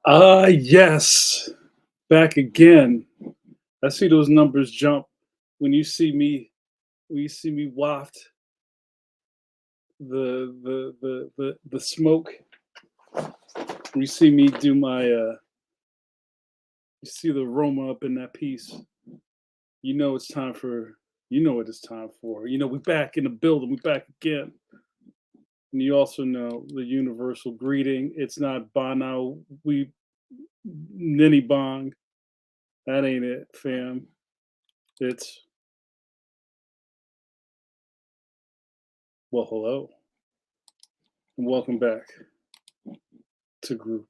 Yes, back again. I see those numbers jump when you see me waft the smoke. You see me do my you see the aroma up in that piece. You know it's time for you know what it's time for. We back in the building, we back again. And you also know the universal greeting. It's not Bana we Ninny Bong. That ain't it, fam. It's well hello and welcome back to group.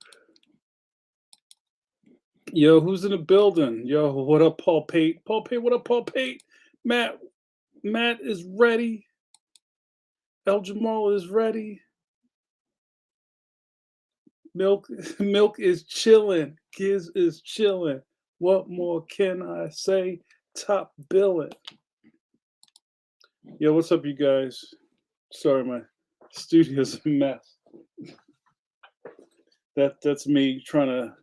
Yo, who's in the building? Yo, what up, Paul Pate? Paul Pate, what up, Paul Pate? Matt, Matt is ready. El Jamal is ready. Milk, Milk is chilling. Giz is chilling. What more can I say? Top billing. Yo, what's up, you guys? Sorry, my studio's a mess. That's me trying to.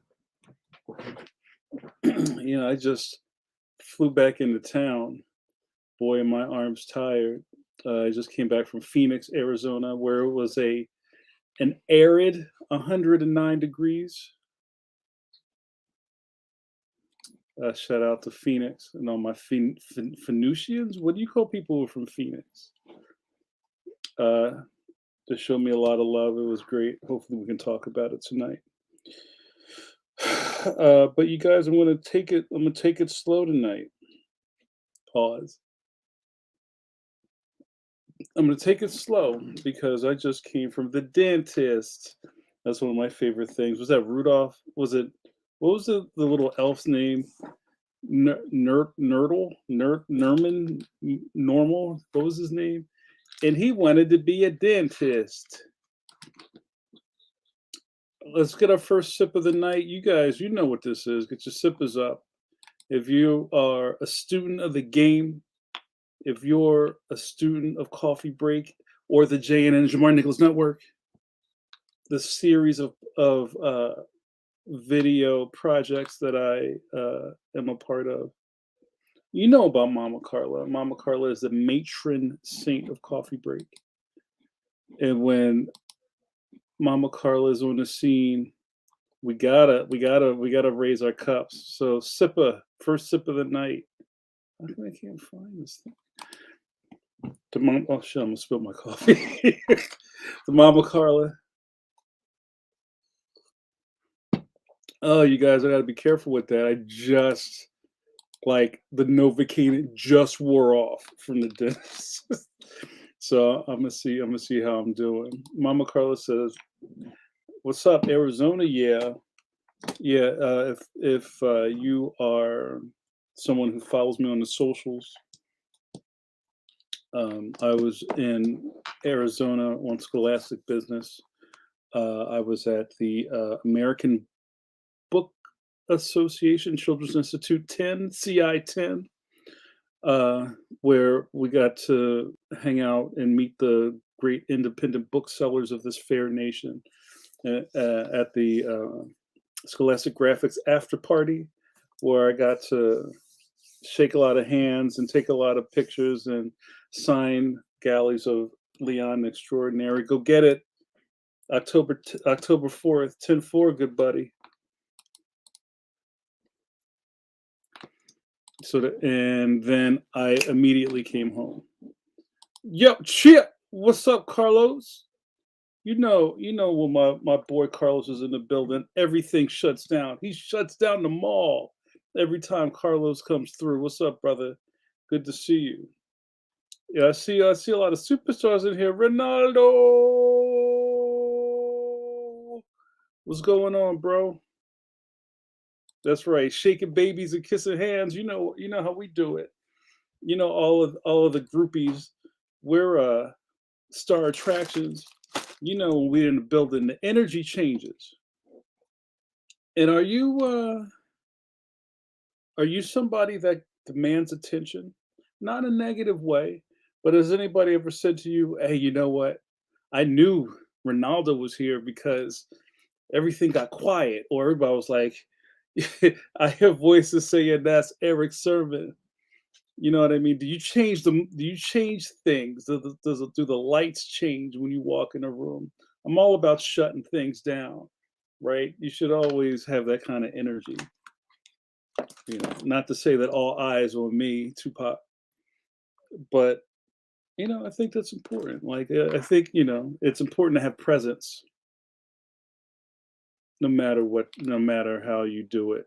I just flew back into town. Boy, my arm's tired. I just came back from Phoenix, Arizona, where it was an arid 109 degrees. Shout out to Phoenix and all my Phoenicians. What do you call people who are from Phoenix? Uh, they showed me a lot of love. It was great. Hopefully, we can talk about it tonight. But you guys, I'm gonna take it. I'm gonna take it slow tonight. Pause. I'm gonna take it slow because I just came from the dentist. That's one of my favorite things. Was that Rudolph? Was it what was the little elf's name? Nerdle? Nerman? Normal? What was his name? And he wanted to be a dentist. Let's get our first sip of the night. You guys, you know what this is. Get your sippers up. If you are a student of the game, if you're a student of Coffee Break or the JNN Jamar Nicholas Network, the series of video projects that I am a part of. You know about Mama Carla. Mama Carla is the matron saint of Coffee Break. And when Mama Carla is on the scene, we gotta raise our cups. So first sip of the night. How come I can't find this thing? Oh shit, I'm gonna spill my coffee. The Mama Carla. Oh, you guys, I gotta be careful with that. I just like the Novocaine just wore off from the dentist. So I'm gonna see how I'm doing. Mama Carla says, "What's up, Arizona? Yeah, yeah. If you are someone who follows me on the socials, I was in Arizona on Scholastic Business. I was at the American Book Association Children's Institute 10 CI 10, where we got to hang out and meet the great independent booksellers of this fair nation at the Scholastic Graphics after party, where I got to shake a lot of hands and take a lot of pictures and sign galleys of Leon Extraordinary. Go get it, October 4th, 10-4, good buddy. And then I immediately came home. Yo, Chip, what's up, Carlos? When my boy Carlos is in the building, everything shuts down. He shuts down the mall every time Carlos comes through. What's up, brother? Good to see you. Yeah, I see a lot of superstars in here. Ronaldo, what's going on, bro? That's right. Shaking babies and kissing hands. You know how we do it. All of the groupies. We're star attractions. When we're in the building, the energy changes. And are you somebody that demands attention? Not in a negative way, but has anybody ever said to you, "Hey, you know what? I knew Ronaldo was here because everything got quiet, or everybody was like, I hear voices saying that's Eric Sermon. You know what I mean? Do you change things? Do the lights change when you walk in a room? I'm all about shutting things down, right? You should always have that kind of energy. Not to say that all eyes on me, Tupac, but I think that's important. Like, I think it's important to have presence, no matter what, no matter how you do it.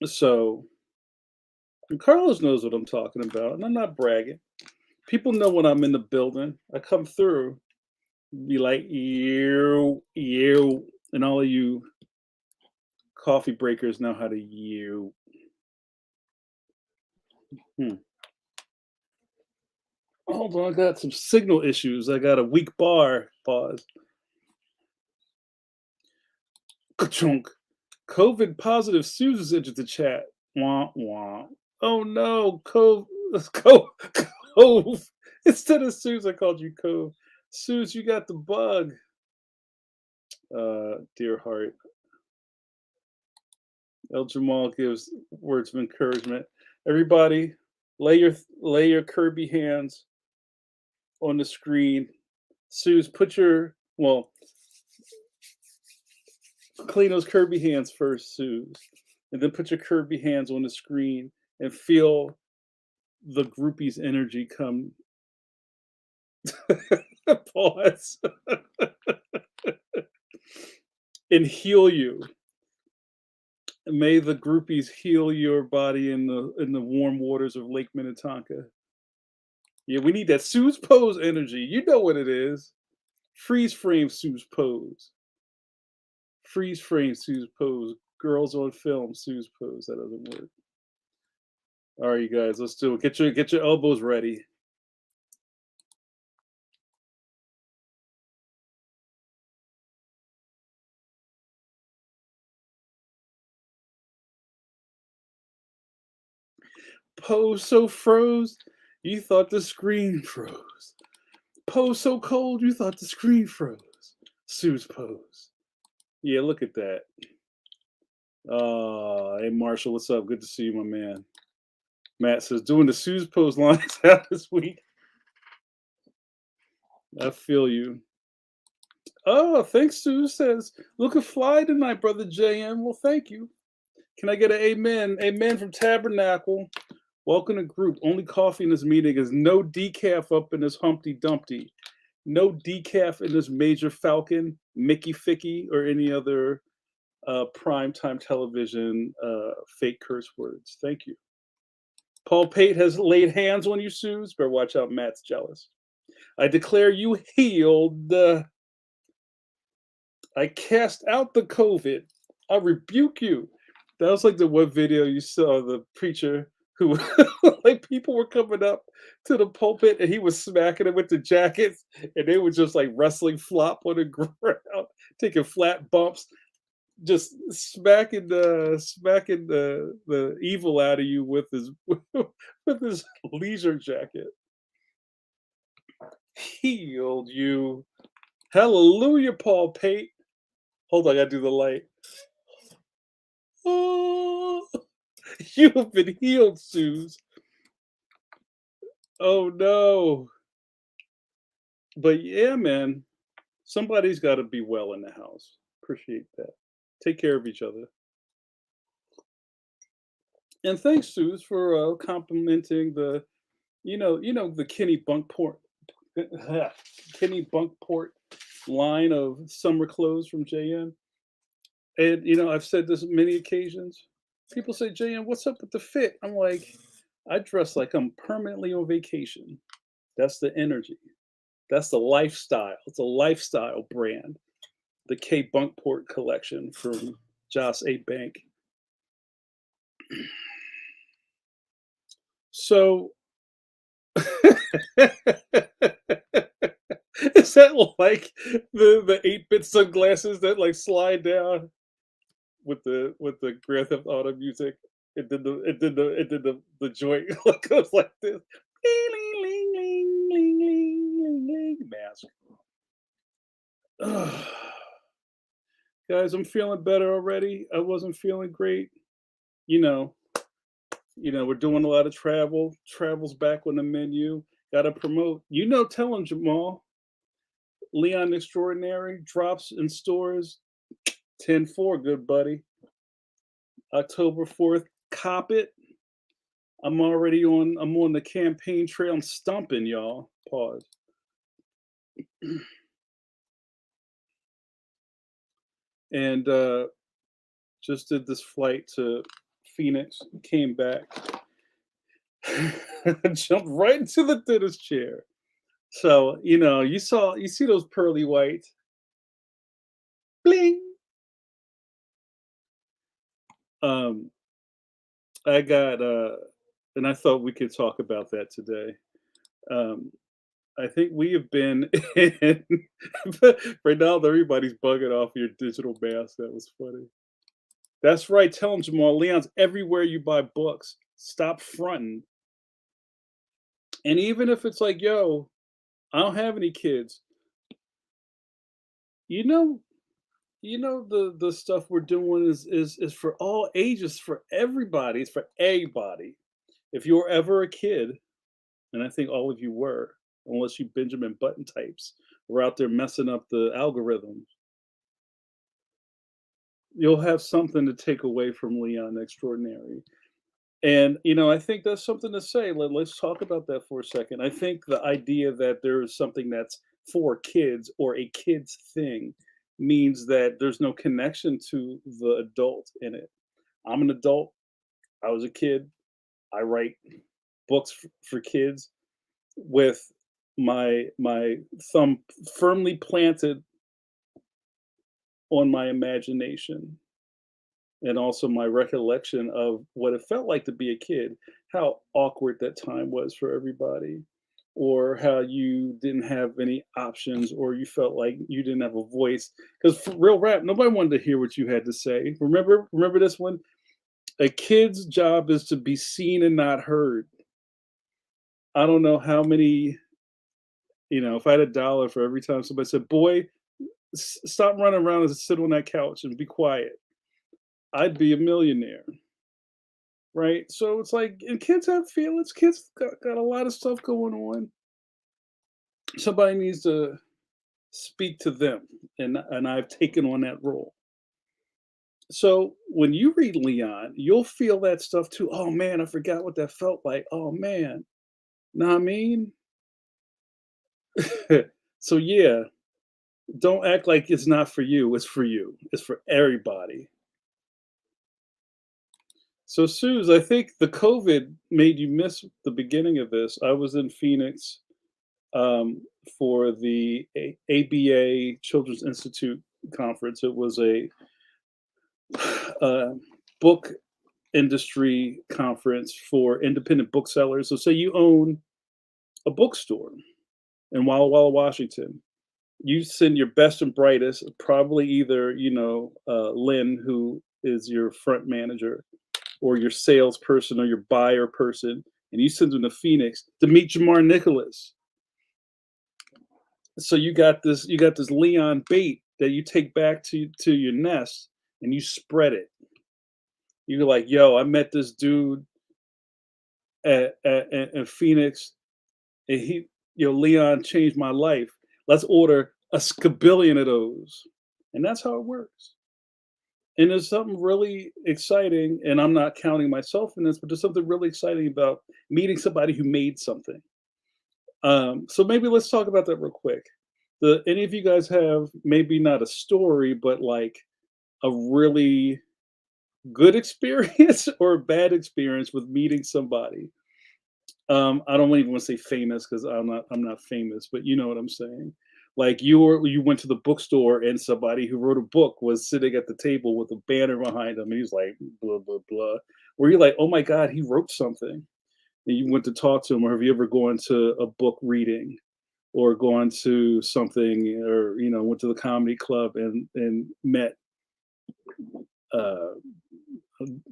So, and Carlos knows what I'm talking about, and I'm not bragging. People know when I'm in the building. I come through, be like, you, and all of you coffee breakers know how to you. Hmm. Hold on, I got some signal issues. I got a weak bar. Pause. Ka-chunk. COVID positive Susan's entered the chat. Wah wah. Oh no, Cove. Cove. Cove. Instead of Suze, I called you Cove. Suze, you got the bug. Dear heart. El Jamal gives words of encouragement. Everybody, lay your Kirby hands on the screen. Suze, clean those Kirby hands first, Suze, and then put your Kirby hands on the screen and feel the groupie's energy come. Pause. And heal you. May the groupies heal your body in the warm waters of Lake Minnetonka. Yeah, we need that Suze pose energy. You know what it is. Freeze frame Suze pose. Freeze frame Suze pose. Girls on film Suze pose. That doesn't work. All right, you guys, let's do it. Get your elbows ready. Pose so froze, you thought the screen froze. Pose so cold, you thought the screen froze. Suze pose. Yeah, look at that. Hey Marshall, what's up? Good to see you, my man. Matt says doing the Suze pose lines out this week. I feel you. Oh, thanks, Sue says. Looking fly tonight, brother JM. Well, thank you. Can I get an amen? Amen from Tabernacle. Welcome to group. Only coffee in this meeting is no decaf up in this Humpty Dumpty. No decaf in this Major Falcon, Mickey Ficky, or any other primetime television fake curse words. Thank you. Paul Pate has laid hands on you, Suze. Better watch out, Matt's jealous. I declare you healed. I cast out the COVID. I rebuke you. That was like the one video you saw the preacher who like people were coming up to the pulpit and he was smacking them with the jackets and they were just like wrestling flop on the ground, taking flat bumps, just smacking the evil out of you with his with his leisure jacket. Healed you. Hallelujah, Paul Pate. Hold on, I gotta do the light. Oh, you have been healed, Suze. Oh no. But yeah, man, somebody's got to be well in the house. Appreciate that. Take care of each other. And thanks, Suze, for complimenting the Kenny Bunkport, Kenny Bunkport line of summer clothes from JN. And I've said this many occasions. People say, JN, what's up with the fit? I'm like, I dress like I'm permanently on vacation. That's the energy. That's the lifestyle. It's a lifestyle brand. The K Bunkport collection from Joss A. Bank. So is that like the 8-bit sunglasses that like slide down with the Grand Theft Auto music? It did the joint goes like this. Mask. Guys, I'm feeling better already. I wasn't feeling great. You know, we're doing a lot of travel. Travel's back on the menu. Gotta promote. Tell him, Jamal. Leon Extraordinary drops in stores 10-4, good buddy. October 4th. Cop it. I'm on the campaign trail. I'm stumping, y'all. Pause. And just did this flight to Phoenix, came back, jumped right into the dentist chair. So, you see those pearly whites, bling. Um, I got, and I thought we could talk about that today. Um, I think we have been in, right now, everybody's bugging off your digital mask. That was funny. That's right. Tell him, Jamal. Leon's everywhere you buy books. Stop fronting. And even if it's like, yo, I don't have any kids. You know, the stuff we're doing is for all ages, for everybody. It's for everybody. If you were ever a kid, and I think all of you were, unless you Benjamin Button types were out there messing up the algorithms, you'll have something to take away from Leon Extraordinary. And I think that's something to say. Let's talk about that for a second. I think the idea that there is something that's for kids or a kids thing means that there's no connection to the adult in it. I'm an adult. I was a kid. I write books for kids with my thumb firmly planted on my imagination and also my recollection of what it felt like to be a kid, how awkward that time was for everybody, or how you didn't have any options, or you felt like you didn't have a voice. Because for real rap, nobody wanted to hear what you had to say. Remember this one? A kid's job is to be seen and not heard. I don't know how many, if I had $1 for every time somebody said, "Boy, stop running around and sit on that couch and be quiet," I'd be a millionaire. Right? So it's like, and kids have feelings. Kids got a lot of stuff going on. Somebody needs to speak to them, and I've taken on that role. So when you read Leon, you'll feel that stuff too. Oh man, I forgot what that felt like. Oh man, know what I mean? So yeah, don't act like it's not for you. It's for you. It's for everybody. So Suze, I think the COVID made you miss the beginning of this. I was in Phoenix um, for the ABA Children's Institute conference. It was a uh, book industry conference for independent booksellers. So, say you own a bookstore in Walla Walla, Washington. You send your best and brightest, probably either Lynn, who is your front manager, or your salesperson, or your buyer person, and you send them to Phoenix to meet Jamar Nicholas. So you got this Leon bait that you take back to your nest and you spread it. You're like, yo, I met this dude at Phoenix, and Leon changed my life. Let's order a scabillion of those, and that's how it works. And there's something really exciting, and I'm not counting myself in this, but there's something really exciting about meeting somebody who made something. So maybe let's talk about that real quick. Any of you guys have maybe not a story, but like a really good experience or a bad experience with meeting somebody? I don't even want to say famous because I'm not famous, but you know what I'm saying. Like you went to the bookstore and somebody who wrote a book was sitting at the table with a banner behind him, and he's like blah blah blah. Where you're like, oh my god, he wrote something. And you went to talk to him, or have you ever gone to a book reading? Or gone to something, or went to the comedy club and met uh,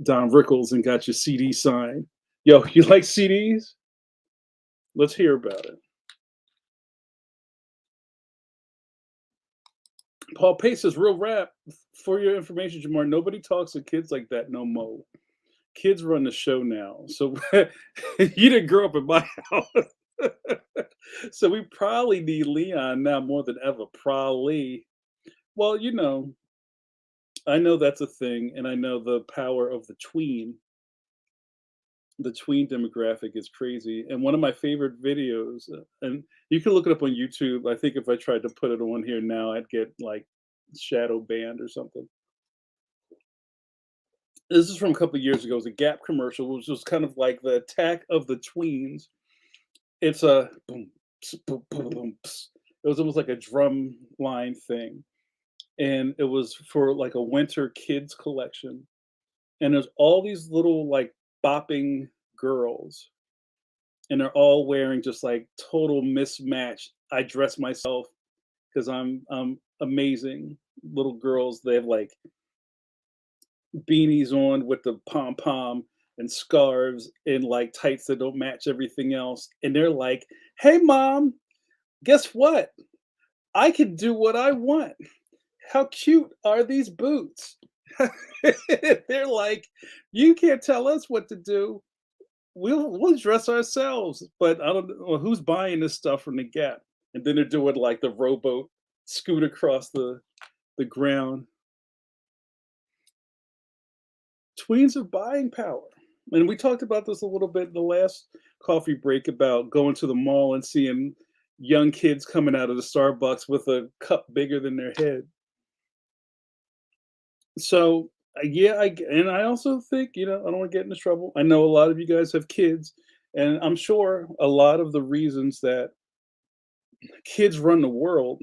Don Rickles and got your CD signed. Yo, you like CDs? Let's hear about it. Paul Pace says real rap. For your information, Jamar, nobody talks to kids like that no more. Kids run the show now. So you didn't grow up in my house. So we probably need Leon now more than ever. Probably. Well, I know that's a thing, and I know the power of the tween. The tween demographic is crazy. And one of my favorite videos, and you can look it up on YouTube. I think if I tried to put it on here now, I'd get like shadow banned or something. This is from a couple of years ago. It was a Gap commercial, which was kind of like the attack of the tweens. It's a boom, boom, boom, boom. It was almost like a drum line thing, and it was for like a winter kids collection. And there's all these little like bopping girls, and they're all wearing just like total mismatch. I dress myself because I'm amazing little girls. They have like beanies on with the pom pom and scarves and like tights that don't match everything else. And they're like, "Hey, mom, guess what? I can do what I want. How cute are these boots?" They're like, "You can't tell us what to do. We'll dress ourselves." But I don't know who's buying this stuff from the Gap. And then they're doing like the rowboat scoot across the ground. Tweens have buying power. And we talked about this a little bit in the last coffee break about going to the mall and seeing young kids coming out of the Starbucks with a cup bigger than their head. So, yeah, and I also think, I don't want to get into trouble. I know a lot of you guys have kids, and I'm sure a lot of the reasons that kids run the world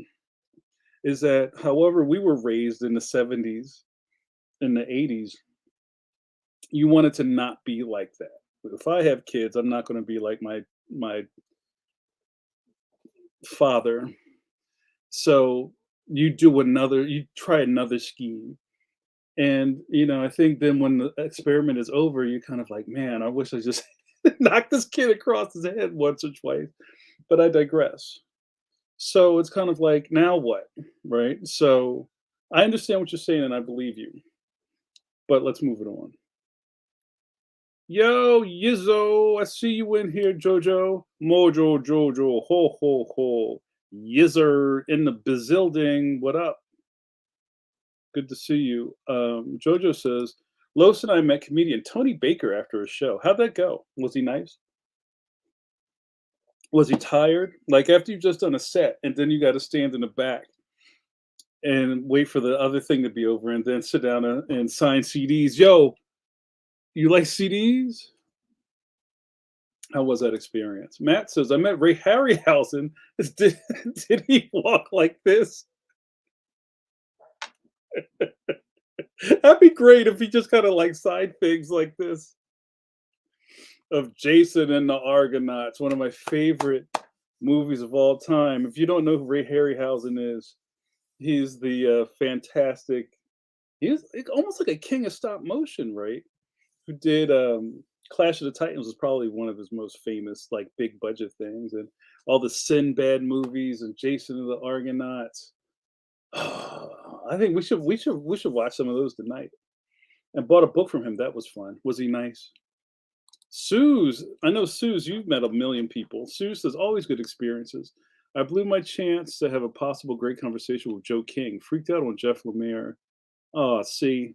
is that however we were raised in the 70s, in the 80s, you wanted to not be like that. If I have kids, I'm not going to be like my father. So you try another scheme. And I think then when the experiment is over, you're kind of like, man, I wish I just knocked this kid across his head once or twice. But I digress. So it's kind of like, now what? Right? So I understand what you're saying and I believe you. But let's move it on. Yo, Yizzo, I see you in here, Jojo. Mojo, Jojo, ho, ho, ho. Yizzer in the bazilding. What up? Good to see you. Jojo says, Los and I met comedian Tony Baker after a show. How'd that go? Was he nice? Was he tired? Like after you've just done a set and then you got to stand in the back and wait for the other thing to be over and then sit down and sign CDs. Yo, you like CDs? How was that experience? Matt says, I met Ray Harryhausen. Did, did he walk like this? That'd be great if he just kind of like side things like this of Jason and the Argonauts, one of my favorite movies of all time. If you don't know who Ray Harryhausen is, he's the fantastic, he's almost like a king of stop motion, right? Who did Clash of the Titans was probably one of his most famous like big budget things, and all the Sinbad movies and Jason and the Argonauts. I think we should watch some of those tonight. And bought a book from him. That was fun. Was he nice? Suze, I know Suze, you've met a million people. Suze says always good experiences. I blew my chance to have a possible great conversation with Joe King. Freaked out on Jeff Lemire. Oh, see,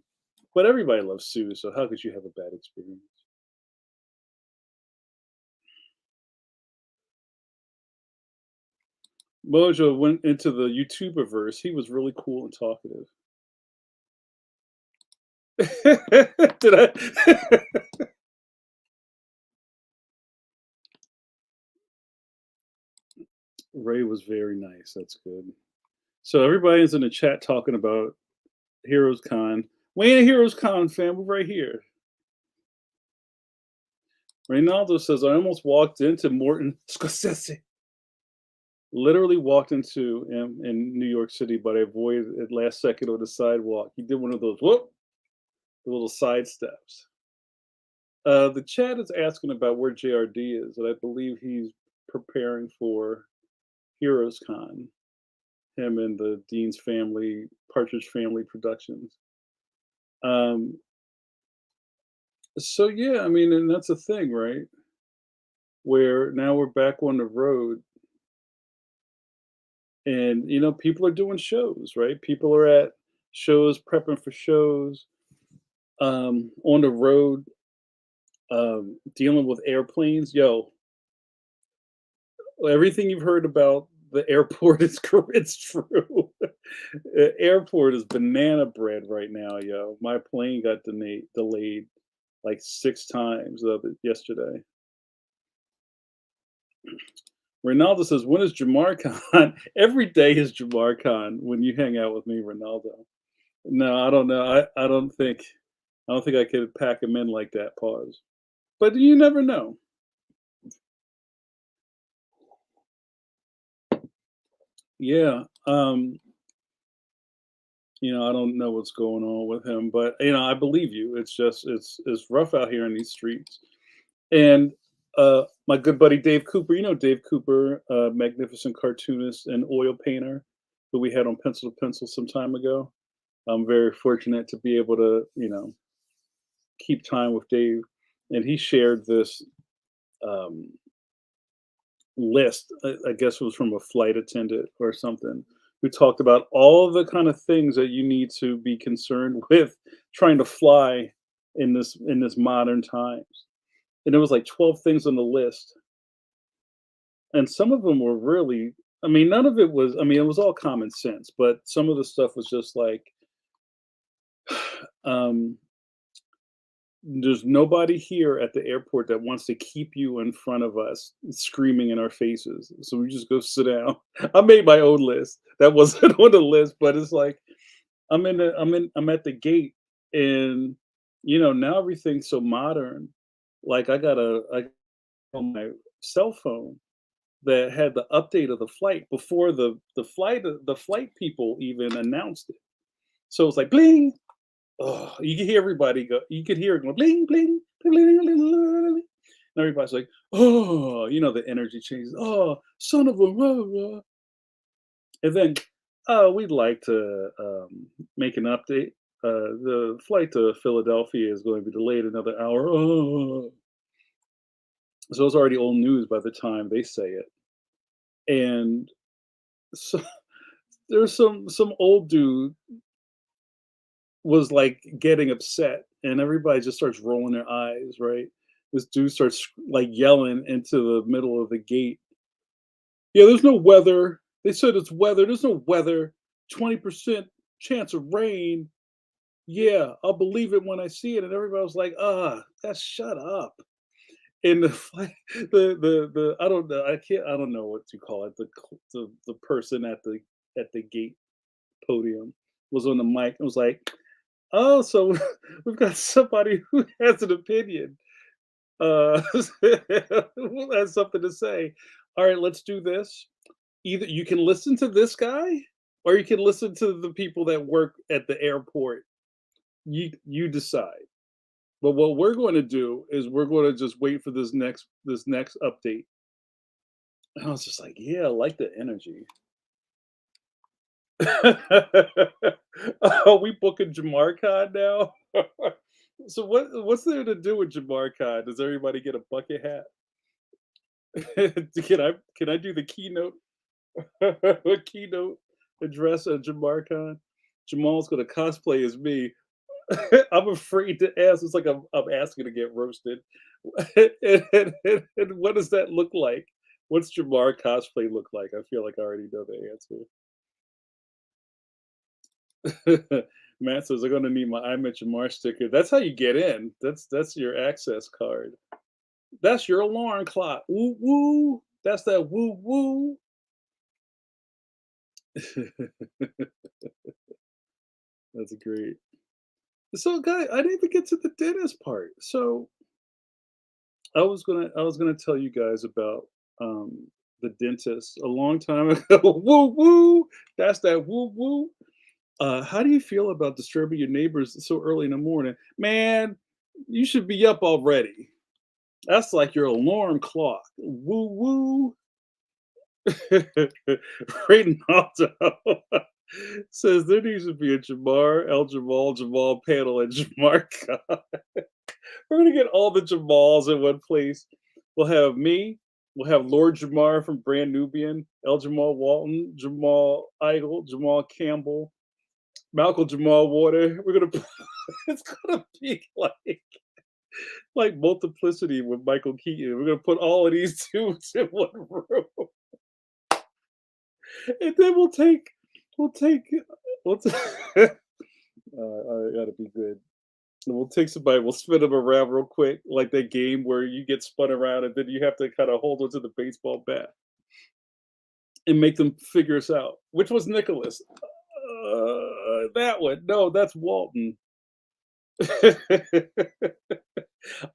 but everybody loves Suze, so how could you have a bad experience? Mojo went into the YouTuberverse. He was really cool and talkative. Did I? Ray was very nice. That's good. So everybody's in the chat talking about Heroes Con. We ain't Heroes Con, fam. We're right here. Reynaldo says, I almost walked into Morton Scorsese. Literally walked into him in New York City, but I avoided it last second on the sidewalk. He did one of those whoop, the little side steps. The chat is asking about where JRD is, and I believe he's preparing for Heroes Con. him and the Dean's Family, Partridge Family Productions. Um, so yeah, I mean, and that's a thing, right? Where now we're back on the road, and people are doing shows, right? People are at shows, prepping for shows, on the road, dealing with airplanes. Yo, everything you've heard about the airport is it's true. The airport is banana bread right now, yo. My plane got delayed like 6 times yesterday. Ronaldo says, "When is Jamar Khan?" Every day is Jamar Khan when you hang out with me, Ronaldo. No, I don't know. I don't think I could pack him in like that. Pause. But you never know. Yeah. I don't know what's going on with him, but I believe you. It's just it's rough out here in these streets. And my good buddy Dave Cooper, Dave Cooper, magnificent cartoonist and oil painter who we had on Pencil to Pencil some time ago. I'm very fortunate to be able to, keep time with Dave. And he shared this um, list. I guess it was from a flight attendant or something, who talked about all of the kind of things that you need to be concerned with trying to fly in this modern times. And it was like 12 things on the list, and some of them were really, I mean, none of it was, I mean, it was all common sense, but some of the stuff was just like, um, there's nobody here at the airport that wants to keep you in front of us screaming in our faces. So we just go sit down. I made my own list. That wasn't on the list, but it's like I'm at the gate, and now everything's so modern. Like I on my cell phone that had the update of the flight before the flight people even announced it. So it's like bling. Oh, you could hear everybody go. You could hear it going bling bling bling bling bling, bling, bling. And everybody's like, oh, the energy changes. Oh, son of a. And then, we'd like to make an update. The flight to Philadelphia is going to be delayed another hour. Oh. So it's already old news by the time they say it. And so there's some old dude was like getting upset, and everybody just starts rolling their eyes, right? This dude starts like yelling into the middle of the gate. Yeah, there's no weather. They said it's weather. There's no weather. 20% chance of rain. Yeah, I'll believe it when I see it. And everybody was like, that's shut up. And the I don't know. I don't know what you call it. The person at the gate podium was on the mic and was like, "Oh, so we've got somebody who has an opinion, uh, who has something to say. All right, let's do this. Either you can listen to this guy, or you can listen to the people that work at the airport. You decide. But what we're going to do is we're going to just wait for this next update." And I was just like, "Yeah, I like the energy." Oh, we booking Jamar Khan now? So what's there to do with Jamar Khan? Does everybody get a bucket hat? Can I do the keynote keynote address of Jamar Khan? Jamal's gonna cosplay as me. I'm afraid to ask. It's like I'm asking to get roasted. And what does that look like? What's Jamar cosplay look like? I feel like I already know the answer. Matt says, "I'm gonna need my I Met Jamar sticker." That's how you get in. That's your access card. That's your alarm clock. Woo woo. That's that woo woo. That's great. So, guy, I didn't even get to the dentist part. So, I was gonna tell you guys about the dentist a long time ago. Woo woo. That's that woo woo. How do you feel about disturbing your neighbors so early in the morning? Man, you should be up already. That's like your alarm clock. Woo woo. Reynaldo says there needs to be a Jamar, El Jamal, Jamal panel, and Jamar Khan. We're gonna get all the Jamals in one place. We'll have me. We'll have Lord Jamar from Brand Nubian, El Jamal Walton, Jamal Idol, Jamal Campbell, Malcolm Jamal Water. We're gonna. It's gonna be like multiplicity with Michael Keaton. We're gonna put all of these dudes in one room, and then we'll take we'll. T- I gotta be good. And we'll take somebody, we'll spin them around real quick, like that game where you get spun around and then you have to kind of hold onto the baseball bat and make them figure us out. Which was Nicholas? That one. No, that's Walton.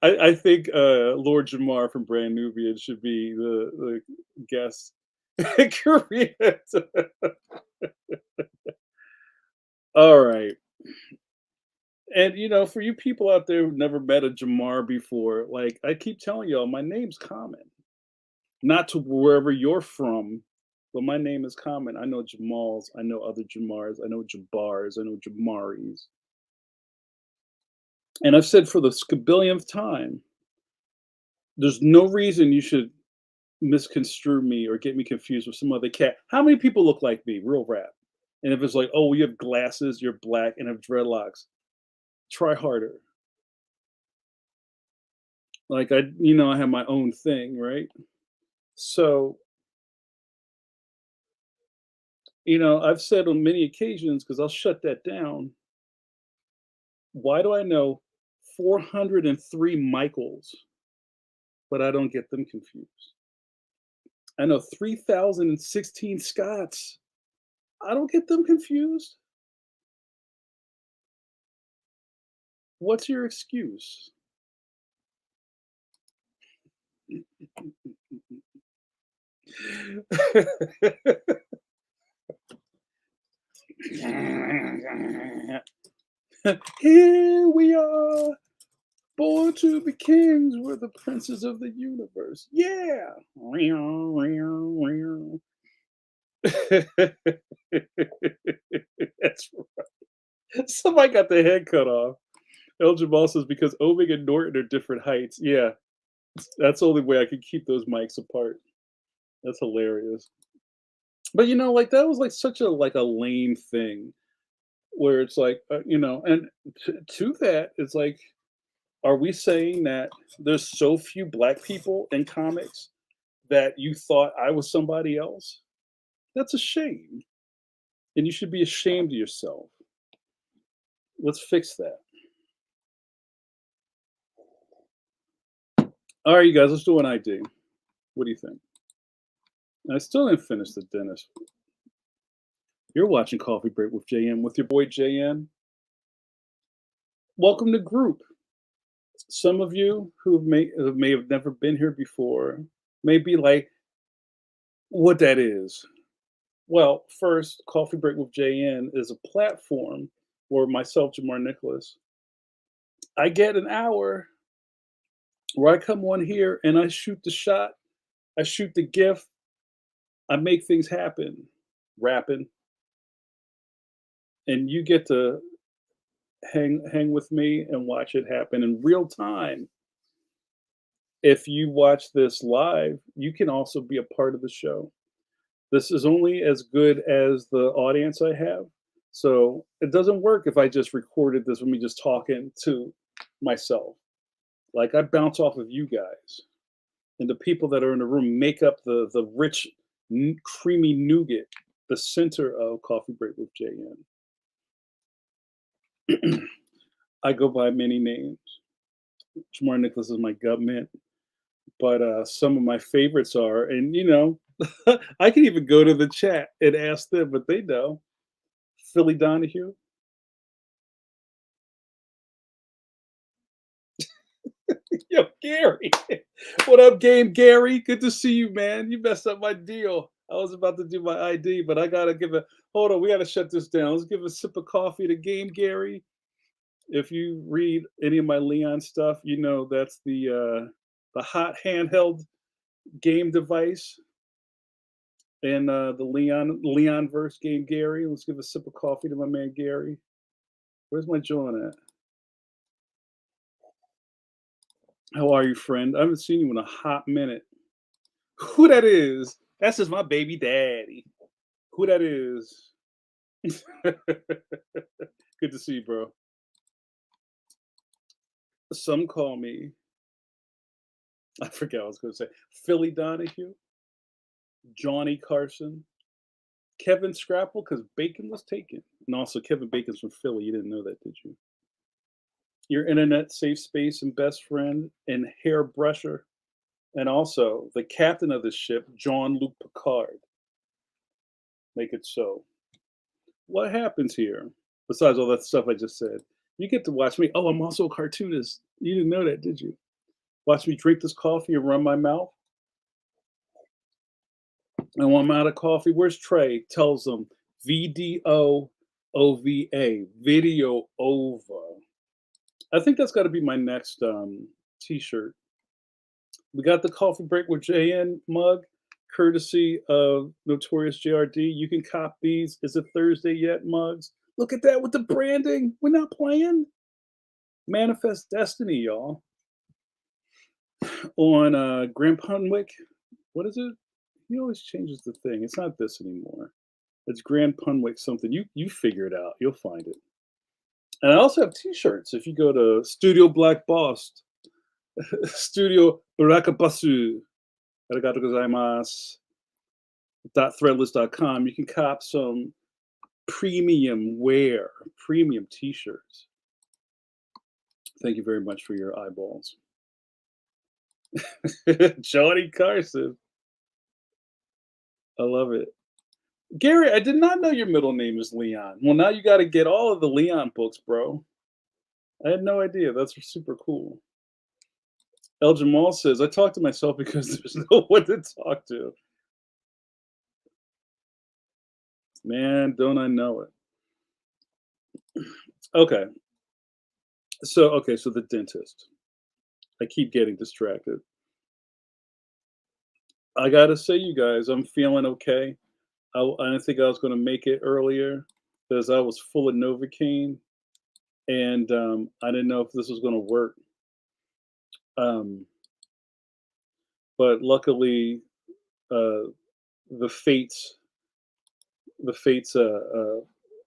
I think Lord Jamar from Brand Nubian should be the guest. Korea. All right. And for you people out there who've never met a Jamar before, like I keep telling y'all, my name's common. Not to wherever you're from, but my name is common. I know Jamals, I know other Jamars, I know Jabars, I know Jamaris. And I've said for the skabillionth time, there's no reason you should misconstrue me or get me confused with some other cat. How many people look like me? Real rap. And if it's like, oh, you have glasses, you're black, and have dreadlocks, try harder. Like I have my own thing, right? So, I've said on many occasions, because I'll shut that down. Why do I know 403 Michaels, but I don't get them confused? I know 3,016 Scotts. I don't get them confused. What's your excuse? Here we are, born to be kings. We're the princes of the universe. Yeah. That's right. Somebody got their head cut off. El Jamal says because Obing and Norton are different heights. Yeah, that's the only way I can keep those mics apart. That's hilarious. But like that was like such a lame thing where it's like and to that it's like, are we saying that there's so few black people in comics that you thought I was somebody else? That's a shame, and you should be ashamed of yourself. Let's fix that. All right, you guys, let's do an ID. What do you think? I still didn't finish the dentist. You're watching Coffee Break with JN with your boy JN. Welcome to group. Some of you who may have never been here before may be like, what that is. Well, first, Coffee Break with JN is a platform where myself, Jamar Nicholas, I get an hour where I come on here and I shoot the shot, I shoot the gift, I make things happen, rapping, and you get to hang with me and watch it happen in real time. If you watch this live, you can also be a part of the show. This is only as good as the audience I have. So it doesn't work if I just recorded this with me just talking to myself. Like I bounce off of you guys, and the people that are in the room make up the rich, creamy nougat, the center of Coffee Break with JN. I go by many names. Jamar Nicholas is my government, but some of my favorites are, and I can even go to the chat and ask them, but they know. Philly Donahue. Yo, Gary. What up, Game Gary? Good to see you, man. You messed up my deal. I was about to do my ID, but I gotta give a hold on. We gotta shut this down. Let's give a sip of coffee to Game Gary. If you read any of my Leon stuff, you know that's the hot handheld game device. and the Leon verse game, Gary. Let's give a sip of coffee to my man Gary. Where's my John at? How are you, friend? I haven't seen you in a hot minute. Who that is? That's just my baby daddy. Who that is? Good to see you, bro. Some call me, I forget what I was going to say, Philly Donahue, Johnny Carson, Kevin Scrapple, because Bacon was taken. And also, Kevin Bacon's from Philly. You didn't know that, did you? Your internet safe space and best friend and hairbrusher. And also, the captain of the ship, Jean Luc Picard. Make it so. What happens here, besides all that stuff I just said? You get to watch me. Oh, I'm also a cartoonist. You didn't know that, did you? Watch me drink this coffee and run my mouth. And when I'm out of coffee, where's Trey? Tells them VDO OVA, video over. I think that's got to be my next t-shirt. We got the coffee break with JN mug, courtesy of Notorious JRD. You can cop these. Is it Thursday yet, mugs? Look at that with the branding. We're not playing. Manifest Destiny, y'all. On Graham Punwick. What is it? He always changes the thing. It's not this anymore. It's Grand Punwick something. You figure it out. You'll find it. And I also have t-shirts. If you go to Studio Black Boss, Studio Barakabasu, arigato gozaimasu, .threadless.com, you can cop some premium wear, premium t-shirts. Thank you very much for your eyeballs. Johnny Carson. I love it. Gary, I did not know your middle name is Leon. Well, now you got to get all of the Leon books, bro. I had no idea. That's super cool. El Jamal says, I talk to myself because there's no one to talk to. Man, don't I know it. Okay. So the dentist. I keep getting distracted. I gotta say, you guys, I'm feeling okay. I didn't think I was gonna make it earlier because I was full of Novocaine, and I didn't know if this was gonna work. Um, but luckily, uh, the fates, the fates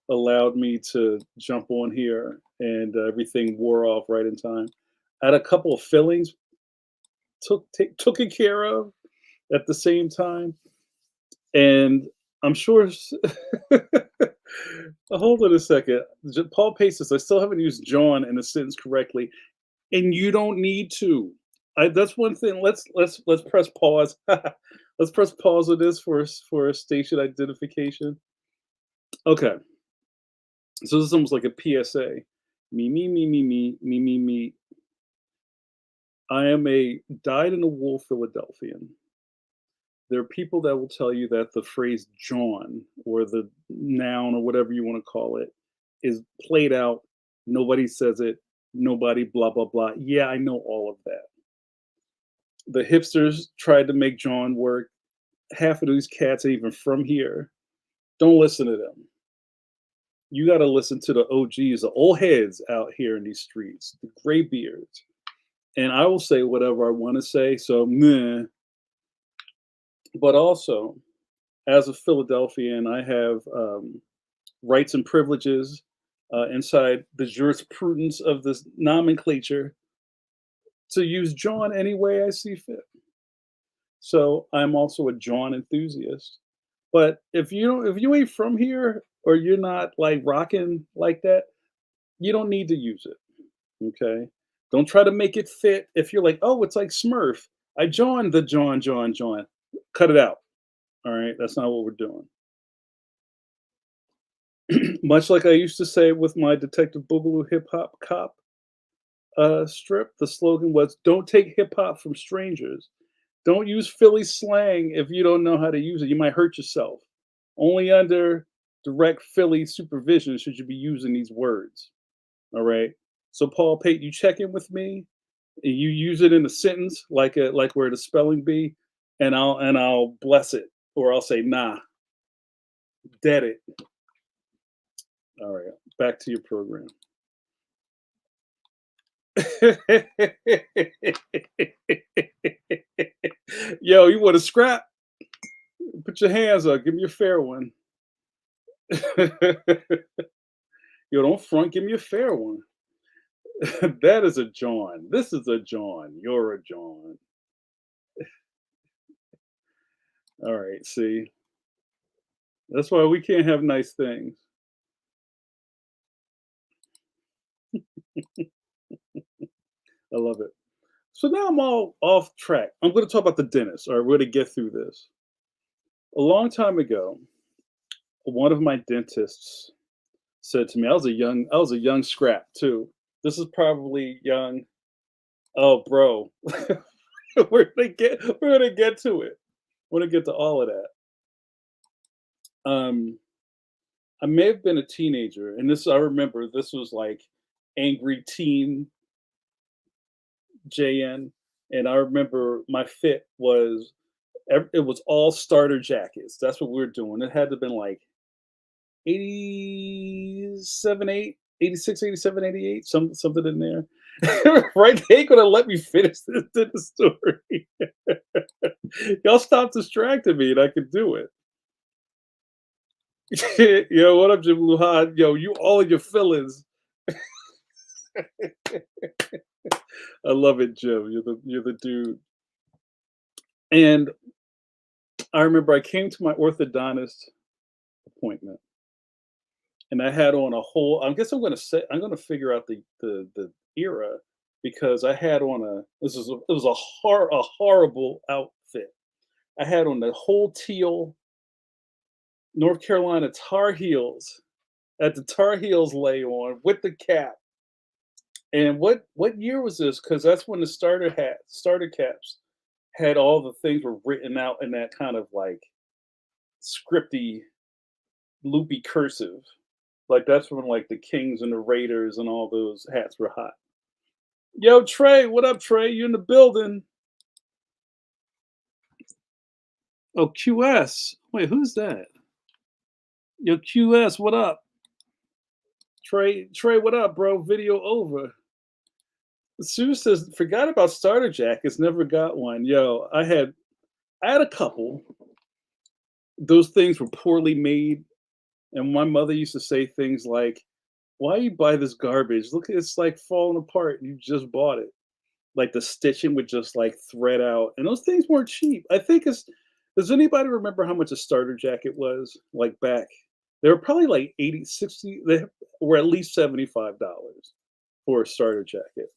allowed me to jump on here, and everything wore off right in time. I had a couple of fillings taken care of at the same time, and I'm sure. Hold on a second. Paul Pace says, I still haven't used John in a sentence correctly, and you don't need to. That's one thing. Let's press pause. Let's press pause on this for a station identification. Okay, so this is almost like a PSA. Me me me me me me me me. I am a dyed-in-the-wool Philadelphian. There are people that will tell you that the phrase John or the noun or whatever you want to call it is played out. Nobody says it. Nobody blah blah blah. Yeah, I know all of that. The hipsters tried to make John work. Half of these cats are even from here. Don't listen to them. You got to listen to the OGs, the old heads out here in these streets, the gray beards. And I will say whatever I want to say. So, meh. But also, as a Philadelphian, I have rights and privileges inside the jurisprudence of this nomenclature to use John any way I see fit. So I'm also a John enthusiast. But if you ain't from here or you're not like rocking like that, you don't need to use it. Okay. Don't try to make it fit. If you're like, oh, it's like Smurf. I joined the John. Cut it out. All right. That's not what we're doing. Much like I used to say with my Detective Boogaloo hip hop cop strip, the slogan was don't take hip hop from strangers. Don't use Philly slang if you don't know how to use it. You might hurt yourself. Only under direct Philly supervision should you be using these words. All right. So Paul Pate, you check in with me, and you use it in a sentence like where the spelling bee, and I'll bless it. or I'll say, "Nah, dead it." All right, back to your program. Yo, you want to scrap? Put your hands up. Give me a fair one. Yo, don't front. Give me a fair one. That is a John. This is a John. You're a John. All right. See, that's why we can't have nice things. I love it. So now I'm all off track. I'm going to talk about the dentist. All right, we're going to get through this. A long time ago, one of my dentists said to me, I was a young scrap too. This is probably young. Oh, bro, we're gonna get to it. We're gonna get to all of that. Um, I may have been a teenager, and this I remember. This was like angry teen JN, and I remember my fit was it was all starter jackets. That's what we were doing. It had to have been like 87, 8, 86, 87, 88, something in there. Right? They ain't gonna let me finish this to the story. Y'all stop distracting me and I can do it. Yo, what up, Jim Luhan? Yo, you all of your feelings. I love it, Jim. You're the dude. And I remember I came to my orthodontist appointment and I had on a whole I guess I'm gonna figure out the era because I had on a it was a horrible outfit. I had on the whole teal North Carolina Tar Heels at the Tar Heels lay on with the cap. And what year was this? Because that's when the starter caps had all the things were written out in that kind of like scripty, loopy cursive. Like that's when like the Kings and the Raiders and all those hats were hot. Yo, Trey, what up, Trey? You in the building? Oh, QS. Wait, who's that? Yo, QS, what up? Trey, what up, bro? Video over. Sue says, forgot about starter jackets, never got one. Yo, I had a couple. Those things were poorly made. And my mother used to say things like, why you buy this garbage? Look, it's like falling apart. You just bought it. Like the stitching would just like thread out. And those things weren't cheap. I think it's does anybody remember how much a starter jacket was like back? They were probably like 80, 60. They were at least $75 for a starter jacket.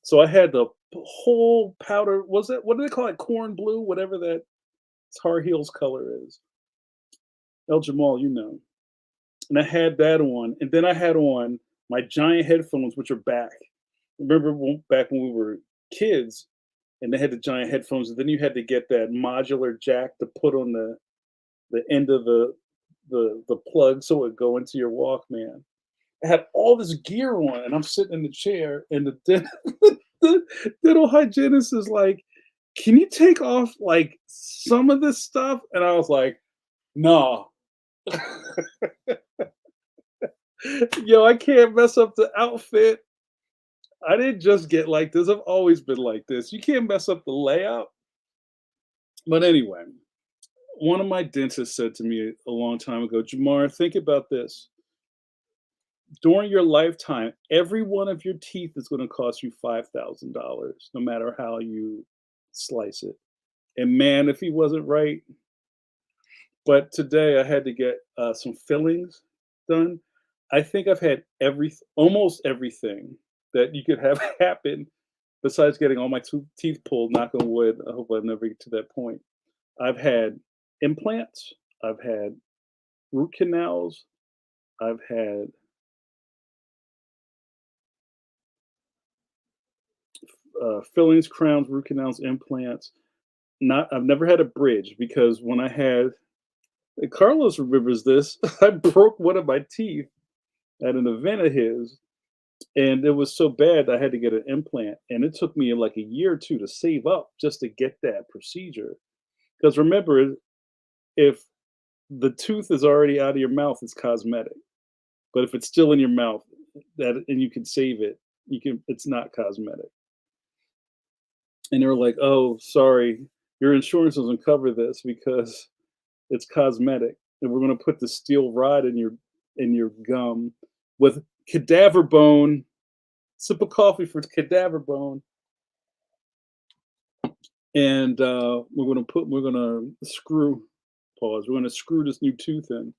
So I had the whole powder. Was it what do they call it? Corn blue, whatever that Tar Heels color is. El Jamal, you know. And I had that on, and then I had on my giant headphones, which are back. Remember back when we were kids, and they had the giant headphones, and then you had to get that modular jack to put on the end of the plug so it would go into your Walkman. I had all this gear on, and I'm sitting in the chair, and the dental hygienist is like, "Can you take off like some of this stuff?" And I was like, "Nah." Yo, I can't mess up the outfit. I didn't just get like this. I've always been like this. You can't mess up the layout. But anyway, one of my dentists said to me a long time ago, Jamar, think about this. During your lifetime, every one of your teeth is going to cost you $5,000, no matter how you slice it. And man, if he wasn't right, but today I had to get some fillings done. I think I've had almost everything that you could have happen besides getting all my teeth pulled. Knock on wood. I hope I never get to that point. I've had implants. I've had root canals. I've had fillings, crowns, root canals, implants. Not. I've never had a bridge because when I had Carlos remembers this. I broke one of my teeth at an event of his, and it was so bad I had to get an implant, and it took me like a year or two to save up just to get that procedure. Because remember, If the tooth is already out of your mouth, it's cosmetic. But if it's still in your mouth, that and you can save it, you can it's not cosmetic. And they were like, "Oh, sorry, your insurance doesn't cover this because it's cosmetic, and we're gonna put the steel rod in your gum with cadaver bone, sip of coffee for cadaver bone, and we're gonna screw pause. We're gonna screw this new tooth in."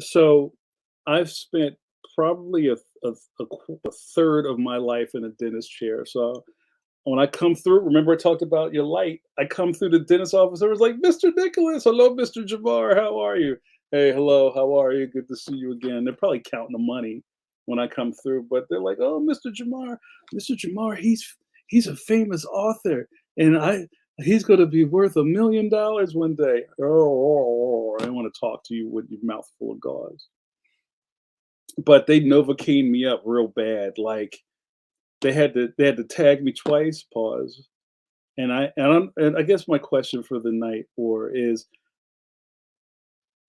So I've spent probably a third of my life in a dentist chair. So when I come through, remember I talked about your light. I come through the dentist office. I was like, "Mr. Nicholas, hello, Mr. Jamar, how are you? Hey, hello, how are you? Good to see you again." They're probably counting the money when I come through, but they're like, "Oh, Mr. Jamar, he's a famous author, and he's going to be worth $1 million one day." Oh, I want to talk to you with your mouth full of gauze. But they Novocaine me up real bad. Like they had to tag me twice. Pause. And I guess my question for the night or is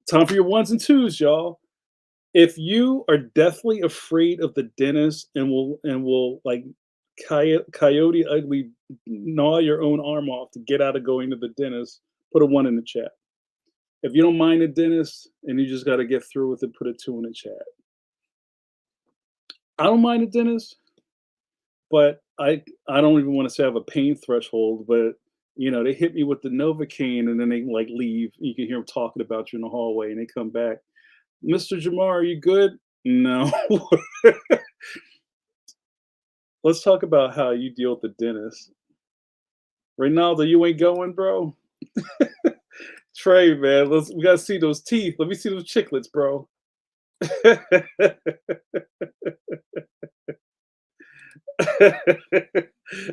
time for your ones and twos, y'all. If you are deathly afraid of the dentist and will like coyote ugly gnaw your own arm off to get out of going to the dentist, put a one in the chat. If you don't mind the dentist and you just got to get through with it, put a two in the chat. I don't mind the dentist, but I don't even want to say I have a pain threshold, but they hit me with the Novocaine and then they like leave. You can hear them talking about you in the hallway and they come back. Mr. Jamar, are you good? No. Let's talk about how you deal with the dentist. Ronaldo, you ain't going, bro. Trey, man, we gotta see those teeth. Let me see those chiclets, bro.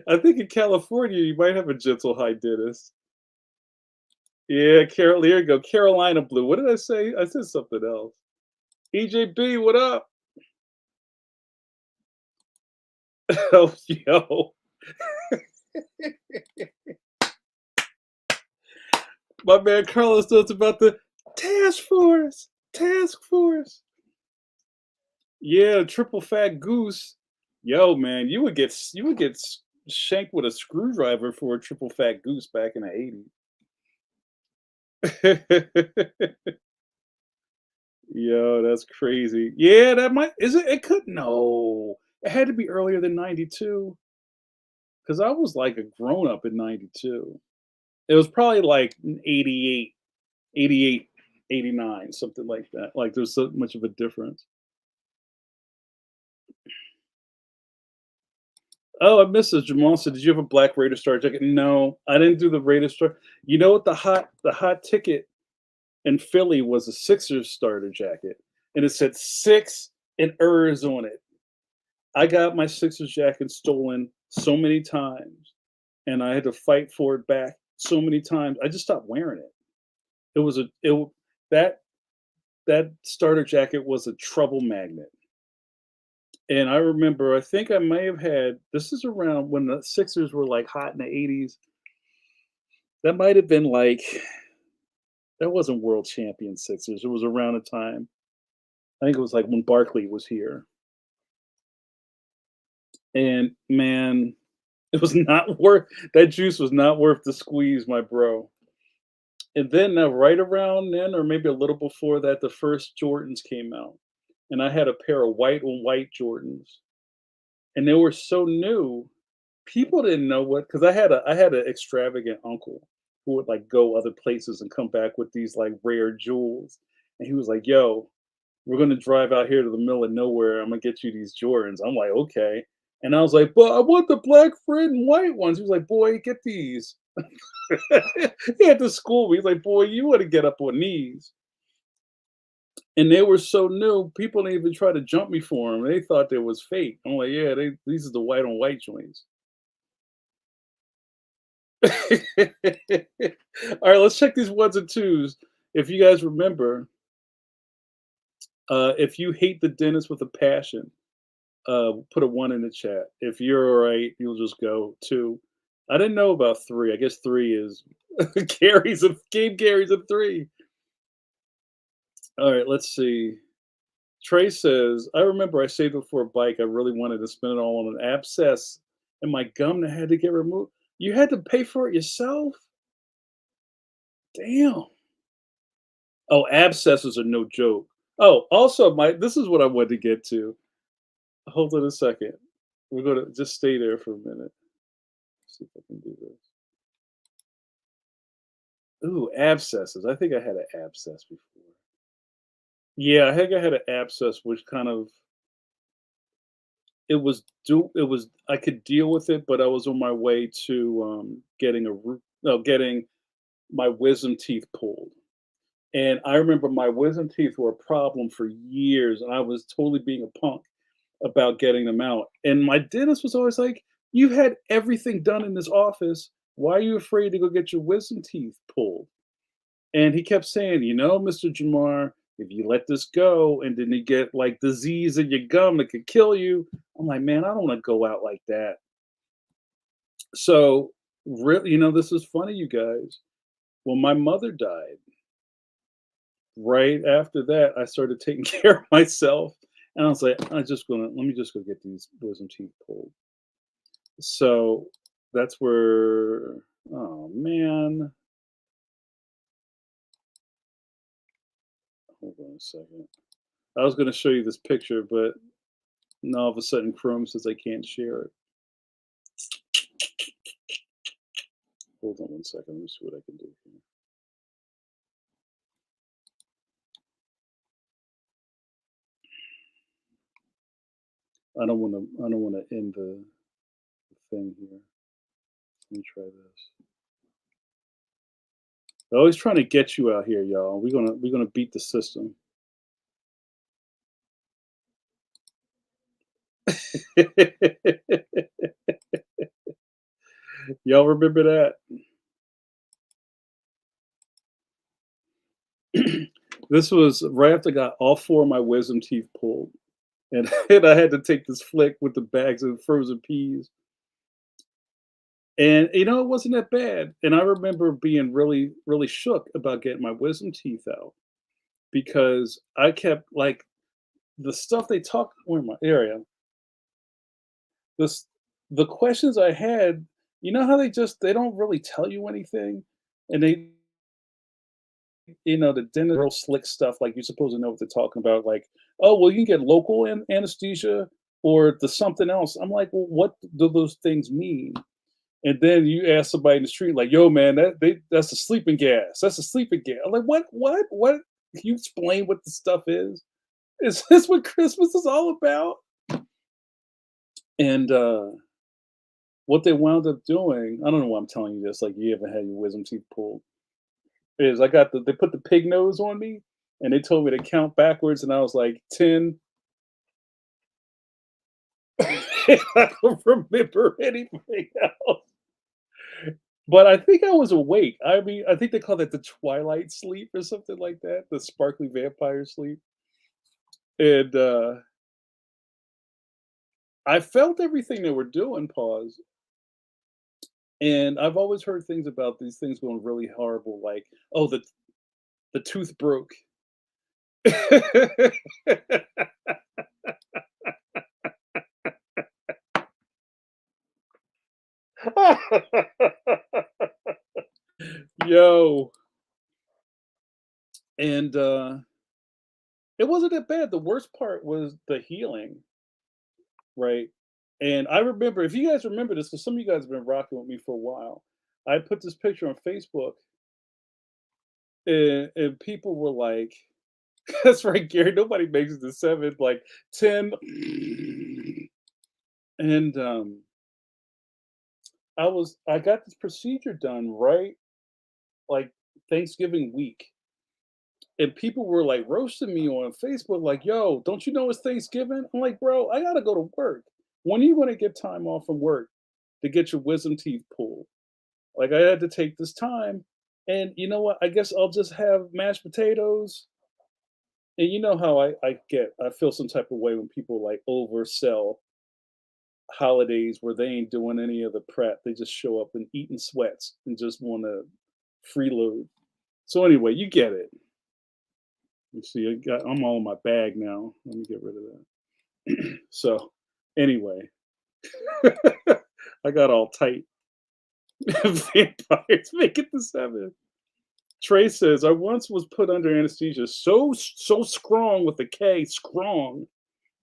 I think in California you might have a gentle high dentist. Yeah, Carol. Here you go, Carolina blue. What did I say? I said something else. EJB, what up? Oh, yo, my man Carlos knows about the task force. Task force. Yeah, triple fat goose. Yo, man, shanked with a screwdriver for a triple fat goose back in the 80s. Yo, that's crazy. Yeah, that might is it? It could no. It had to be earlier than 92 because I was like a grown up in 92. It was probably like 88, 88, 89, something like that. Like there's so much of a difference. Oh, I missed it. Jamal said, "Did you have a black Raider Star jacket?" No, I didn't do the Raider Star. You know what the hot ticket in Philly was a Sixers starter jacket, and it said six and ers on it. I got my Sixers jacket stolen so many times, and I had to fight for it back so many times. I just stopped wearing it. It was a it w- that that starter jacket was a trouble magnet. And I remember, I think I may have had this is around when the Sixers were like hot in the 80s. That might have been like that wasn't world champion Sixers. It was around the time. I think it was like when Barkley was here. And man, it was not worth that juice was not worth the squeeze, my bro. And then right around then, or maybe a little before that, the first Jordans came out. And I had a pair of white on white Jordans. And they were so new, people didn't know what because I had an extravagant uncle who would like go other places and come back with these like rare jewels. And he was like, "Yo, we're gonna drive out here to the middle of nowhere. I'm gonna get you these Jordans." I'm like, "Okay." And I was like, "But I want the black, red, and white ones." He was like, "Boy, get these." He had to school me. He's like, "Boy, you want to get up on these." And they were so new, people didn't even try to jump me for them. They thought they was fake. I'm like, "Yeah, these are the white on white joints." All right, let's check these ones and twos. If you guys remember, if you hate the dentist with a passion, put a one in the chat. If you're all right, you'll just go two. I didn't know about 3. I guess 3 is carries of game carries of 3. All right, let's see. Trey says, I remember I saved up for a bike. I really wanted to spend it all on an abscess in my gum that had to get removed. You had to pay for it yourself? Damn. Oh, abscesses are no joke. Oh, also, my this is what I wanted to get to. Hold on a second. We're gonna just stay there for a minute. See if I can do this. Ooh, abscesses. I think I had an abscess before. Yeah, I think I had an abscess, which kind of it was I could deal with it, but I was on my way to getting a root no, getting my wisdom teeth pulled. And I remember my wisdom teeth were a problem for years, and I was totally being a punk about getting them out. And my dentist was always like, "You've had everything done in this office. Why are you afraid to go get your wisdom teeth pulled?" And he kept saying, Mr. Jamar, if you let this go and then you get like disease in your gum that could kill you. I'm like, man, I don't want to go out like that. So, really, this is funny, you guys. When my mother died, right after that, I started taking care of myself. And I was like, let me just go get these wisdom teeth pulled. So that's where, oh man, hold on a second. I was going to show you this picture, but now all of a sudden Chrome says I can't share it. Hold on one second. Let me see what I can do here. I don't want to. I don't want to end the thing here. Let me try this. They're always trying to get you out here, y'all. We're gonna beat the system. Y'all remember that? This was right after I got all 4 of my wisdom teeth pulled, and, and I had to take this flick with the bags of frozen peas. And it wasn't that bad. And I remember being really, really shook about getting my wisdom teeth out because I kept like the stuff they talk where am I? There I am. This the questions I had, how they don't really tell you anything. And the dentist real slick stuff, like you're supposed to know what they're talking about, like, oh well, you can get local anesthesia or the something else. I'm like, well, what do those things mean? And then you ask somebody in the street, like, "Yo, man, that's a sleeping gas. That's a sleeping gas." I'm like, "What? What? What?" Can you explain what the stuff is? Is this what Christmas is all about? And what they wound up doing, I don't know why I'm telling you this. Like, you haven't had your wisdom teeth pulled. Is they put the pig nose on me, and they told me to count backwards, and I was like 10. I don't remember anything else. But I think I was awake. I mean, I think they call that the twilight sleep or something like that, the sparkly vampire sleep. And I felt everything they were doing, pause. And I've always heard things about these things going really horrible, like, oh, the tooth broke. Yo. And it wasn't that bad. The worst part was the healing, right? And I remember, if you guys remember this, because some of you guys have been rocking with me for a while, I put this picture on Facebook, and people were like, "That's right, Gary. Nobody makes it to 7, like 10." And I got this procedure done right like Thanksgiving week, and people were like roasting me on Facebook, like, "Yo, don't you know it's Thanksgiving?" I'm like, "Bro, I gotta go to work. When are you gonna get time off from work to get your wisdom teeth pulled?" Like, I had to take this time, and you know what? I guess I'll just have mashed potatoes. And you know how I get. I feel some type of way when people like oversell holidays where they ain't doing any of the prep. They just show up and eating sweats and just want to freeload. So anyway, you get it. You see, I'm all in my bag now. Let me get rid of that. So anyway, I got all tight. Vampires make it to seven. Trey says, I once was put under anesthesia so strong with a K, strong.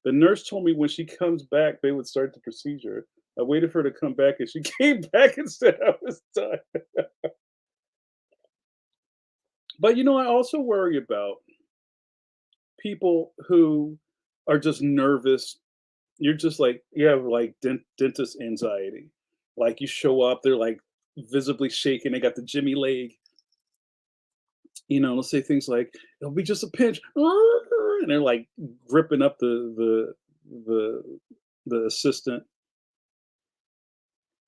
The nurse told me when she comes back, they would start the procedure. I waited for her to come back, and she came back and said I was done. But I also worry about people who are just nervous. You're just like you have like dentist anxiety. Like you show up, they're like visibly shaking. They got the Jimmy leg. Let's say things like it'll be just a pinch, and they're like gripping up the the assistant.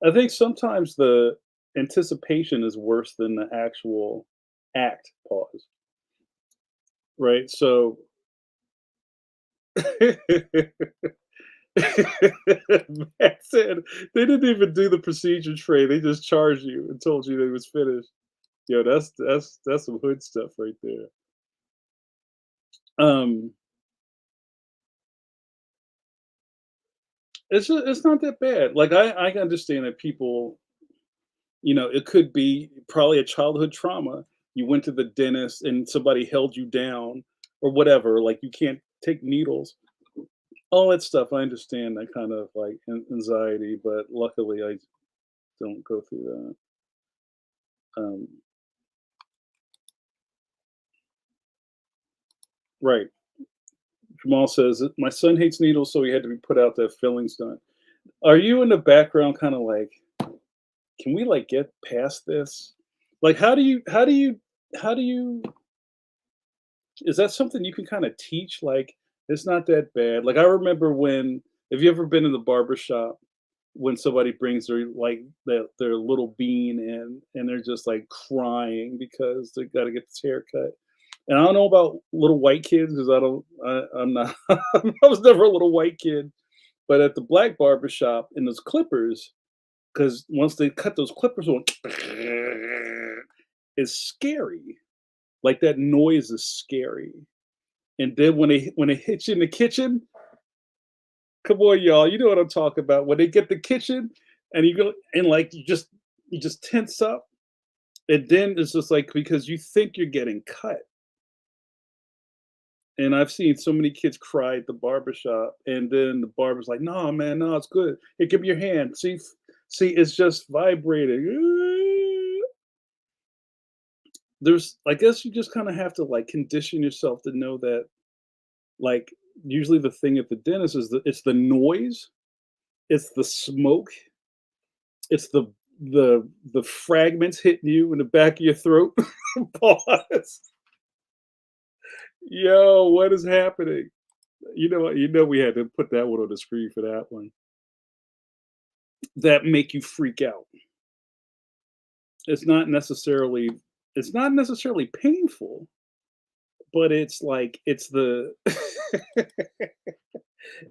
I think sometimes the anticipation is worse than the actual act pause, right? So Matt said they didn't even do the procedure tray. They just charged you and told you they was finished. Yo, that's some hood stuff right there. Um, it's not that bad. Like I understand that people, it could be probably a childhood trauma. You went to the dentist and somebody held you down or whatever. Like you can't take needles. All that stuff. I understand that kind of like anxiety, but luckily I don't go through that. Right. Jamal says my son hates needles, so he had to be put out to have fillings done. Are you in the background, kind of like, can we like get past this? Like, how do you is that something you can kind of teach? Like, it's not that bad. Like, I remember when, have you ever been in the barber shop when somebody brings their like their little bean in and they're just like crying because they got to get this haircut? And I don't know about little white kids because I'm not, I was never a little white kid. But at the black barber shop in those clippers, because once they cut those clippers on, it's scary. Like that noise is scary. And then when they hit you in the kitchen, come on, y'all, you know what I'm talking about. When they get the kitchen and you go and like you just tense up, and then it's just like because you think you're getting cut. And I've seen so many kids cry at the barbershop, and then the barber's like, "No, man, no, it's good. Hey, give me your hand. See, it's just vibrating." I guess you just kind of have to like condition yourself to know that, like, usually the thing at the dentist is it's the noise, it's the smoke, it's the fragments hitting you in the back of your throat. Pause. Yo, what is happening? You know what? You know we had to put that one on the screen for that one. That make you freak out. It's not necessarily it's not necessarily painful, but it's like it's the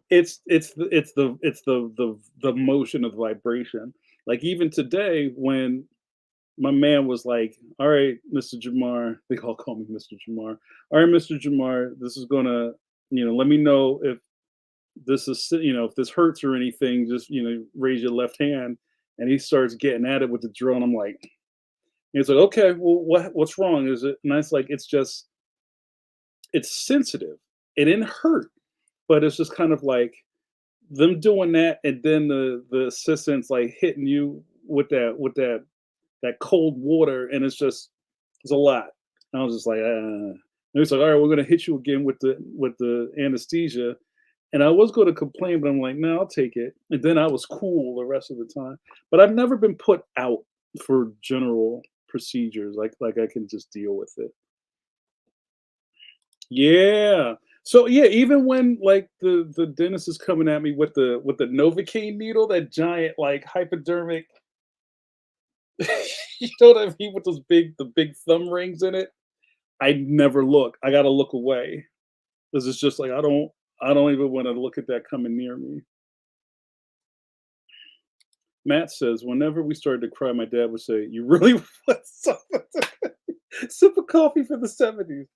it's the motion of vibration. Like even today when my man was like, "All right, Mr. Jamar," they all call me Mr. Jamar. "All right, Mr. Jamar, this is gonna, let me know if this is, if this hurts or anything, just, raise your left hand." And he starts getting at it with the drill, and I'm like, he's like, "Okay, well, what's wrong? Is it?" And I was like, "It's just, it's sensitive. It didn't hurt, but it's just kind of like them doing that, and then the assistant's like hitting you with that cold water, and it's a lot." And I was just like, And he's like, "All right, we're gonna hit you again with the anesthesia." And I was going to complain, but I'm like, "No, I'll take it." And then I was cool the rest of the time. But I've never been put out for general procedures. Like I can just deal with it. Yeah. So yeah, even when like the dentist is coming at me with the Novocaine needle, that giant like hypodermic, you know what I mean, with those big thumb rings in it. I never look. I gotta look away because it's just like I don't even want to look at that coming near me. Matt says, whenever we started to cry, my dad would say, "You really want some sip of coffee for the '70s?"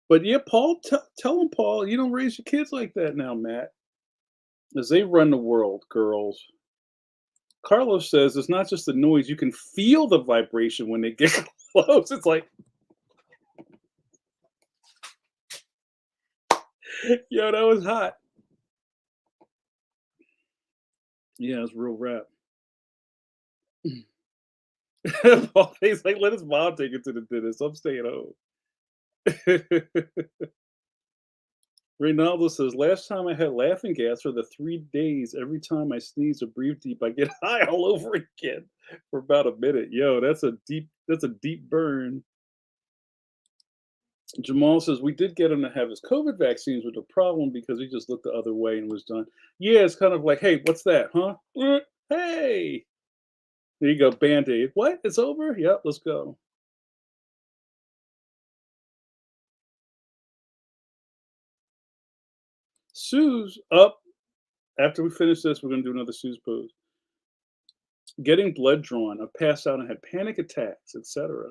But yeah, Paul, tell him, Paul, you don't raise your kids like that now, Matt, as they run the world, girls. Carlos says it's not just the noise; you can feel the vibration when they get close. It's like, yo, that was hot. Yeah, it's real rap. Paul, he's like, let his mom take it to the dentist. I'm staying home. Reynaldo says, last time I had laughing gas for the 3 days. Every time I sneeze or breathe deep, I get high all over again for about a minute. Yo, that's a deep burn. Jamal says, we did get him to have his COVID vaccines with a problem because he just looked the other way and was done. Yeah, it's kind of like, hey, what's that, huh? Hey, there you go, Band-Aid. What? It's over? Yep, let's go. Sue's up. After we finish this, we're going to do another Sue's pose. Getting blood drawn. I passed out and had panic attacks, etc.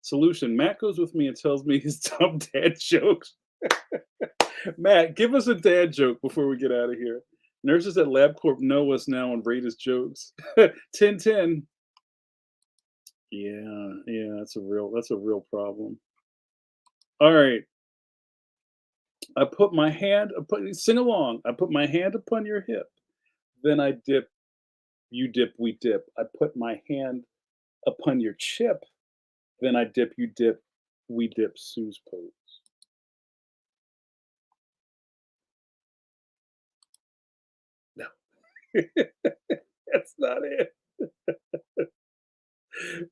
Solution. Matt goes with me and tells me his dumb dad jokes. Matt, give us a dad joke before we get out of here. Nurses at LabCorp know us now and rate his jokes. 10-10. Yeah, that's a real problem. All right. I put my hand upon sing along. I put my hand upon your hip. Then I dip, you dip, we dip. I put my hand upon your chip. Then I dip, you dip, we dip. Sue's pose. No, that's not it.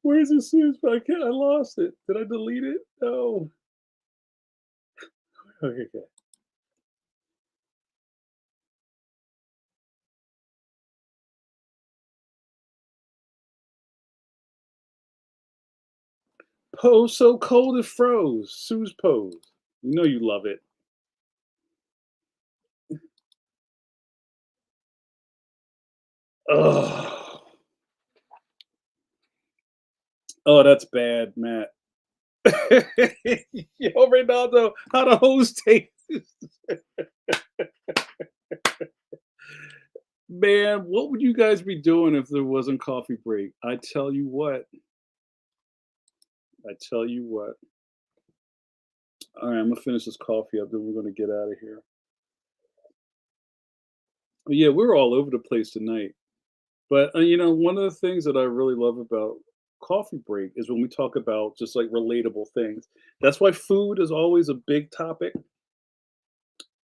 Where's the Sue's pose? I lost it. Did I delete it? No. Okay, okay. Pose so cold it froze. Sue's pose. You know you love it. Oh, oh, that's bad, Matt. Yo, Ronaldo, how the hose taste? Man, what would you guys be doing if there wasn't coffee break? I tell you what. I tell you what. All right, I'm gonna finish this coffee up, then we're gonna get out of here. But yeah, we're all over the place tonight. But one of the things that I really love about coffee break is when we talk about just like relatable things. That's why food is always a big topic.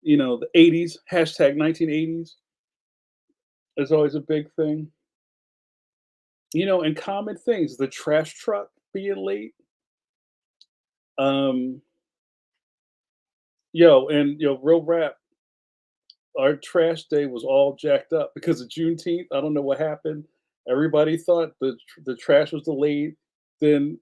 The '80s, hashtag 1980s is always a big thing. And common things, the trash truck being late. Um, real rap. Our trash day was all jacked up because of Juneteenth. I don't know what happened. Everybody thought the trash was delayed. Then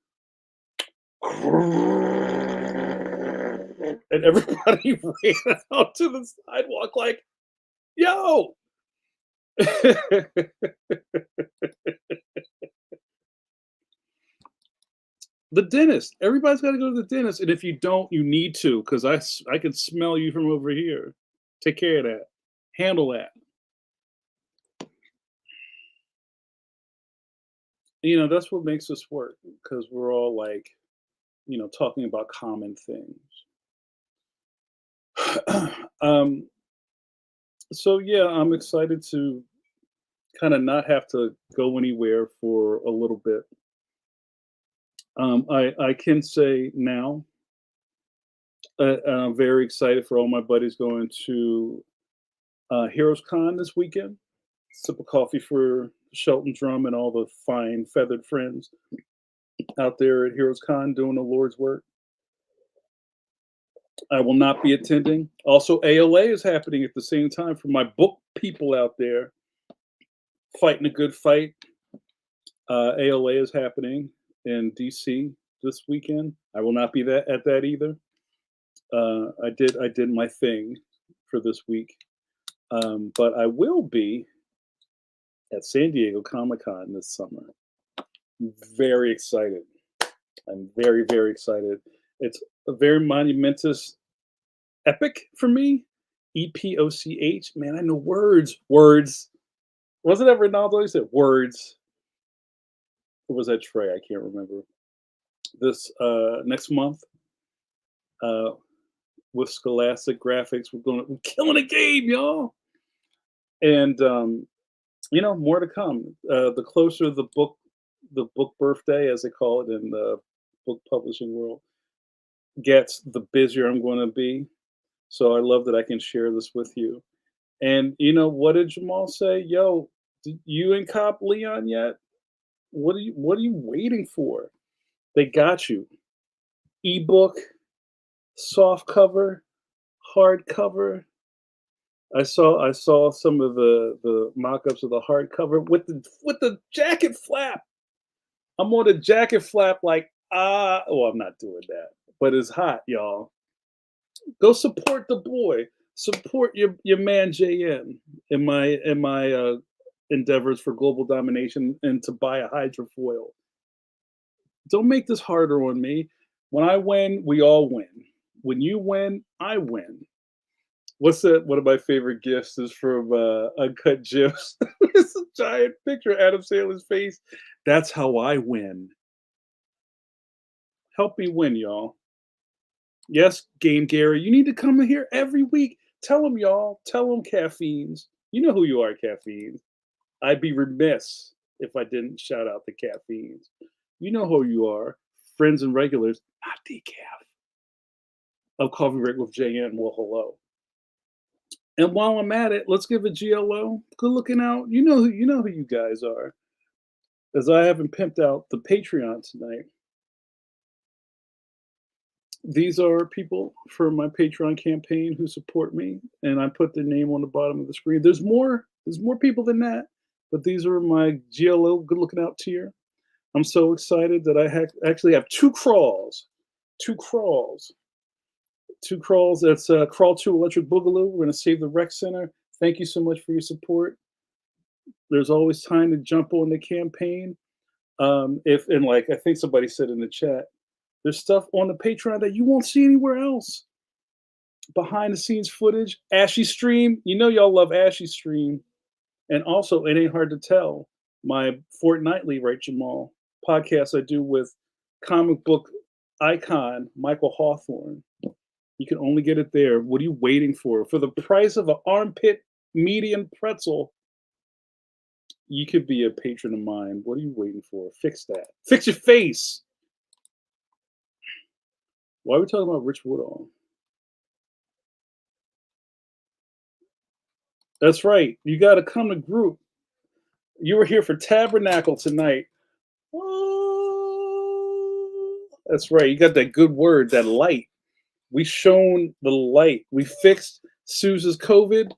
and everybody ran out to the sidewalk like, "Yo!" The dentist. Everybody's got to go to the dentist, and if you don't, you need to because I can smell you from over here. Take care of that. Handle that. That's what makes us work because we're all like, talking about common things. um, so yeah, I'm excited to kind of not have to go anywhere for a little bit. I can say now, I'm very excited for all my buddies going to Heroes Con this weekend. Sip of coffee for Shelton Drum and all the fine feathered friends out there at Heroes Con doing the Lord's work. I will not be attending. Also, ALA is happening at the same time for my book people out there fighting a good fight. ALA is happening in DC this weekend. I will not be at that either. I did my thing for this week, but I will be. at San Diego Comic Con this summer. I'm very excited. I'm very, very excited. It's a very monumentous epic for me. EPOCH. Man, I know words. Words. Was it that Ronaldo? He said words. Or was that Trey? I can't remember. This next month, uh, with Scholastic Graphics, we're killing a game, y'all. And more to come. The closer the book birthday, as they call it in the book publishing world, gets, the busier I'm going to be. So I love that I can share this with you. And what did Jamal say? Yo, did you and Cop Leon yet? What are you waiting for? They got you. Ebook, soft cover, hardcover. I saw some of the mock-ups of the hardcover with the jacket flap. I'm on the jacket flap like, oh, I'm not doing that. But it's hot, y'all. Go support the boy. Support your man JN in my endeavors for global domination and to buy a hydrofoil. Don't make this harder on me. When I win, we all win. When you win, I win. What's that? One of my favorite gifts is from Uncut Gems. It's a giant picture of Adam Sandler's face. That's how I win. Help me win, y'all. Yes, Game Gary, you need to come in here every week. Tell them, y'all. Tell them, caffeines. You know who you are, caffeines. I'd be remiss if I didn't shout out the caffeines. You know who you are. Friends and regulars, not decaf. Of Coffee Break with JN. Well, hello. And while I'm at it, let's give a GLO. Good looking out. You know who you guys are. As I haven't pimped out the Patreon tonight. These are people for my Patreon campaign who support me, and I put their name on the bottom of the screen. There's more. There's more people than that, but these are my GLO good looking out tier. I'm so excited that I actually have two crawls. Two crawls. Two crawls. That's Crawl 2 Electric Boogaloo. We're going to save the rec center. Thank you so much for your support. There's always time to jump on the campaign. If and like I think somebody said in the chat, there's stuff on the Patreon that you won't see anywhere else. Behind the scenes footage, Ashy Stream. You know y'all love Ashy Stream. And also, it ain't hard to tell. My fortnightly, right, Jamal, podcast I do with comic book icon Michael Hawthorne. You can only get it there. What are you waiting for? For the price of an armpit medium pretzel, you could be a patron of mine. What are you waiting for? Fix that. Fix your face. Why are we talking about Rich Woodall? That's right. You got to come to group. You were here for Tabernacle tonight. Oh, that's right. You got that good word, that light. We shone the light. We fixed Sue's COVID.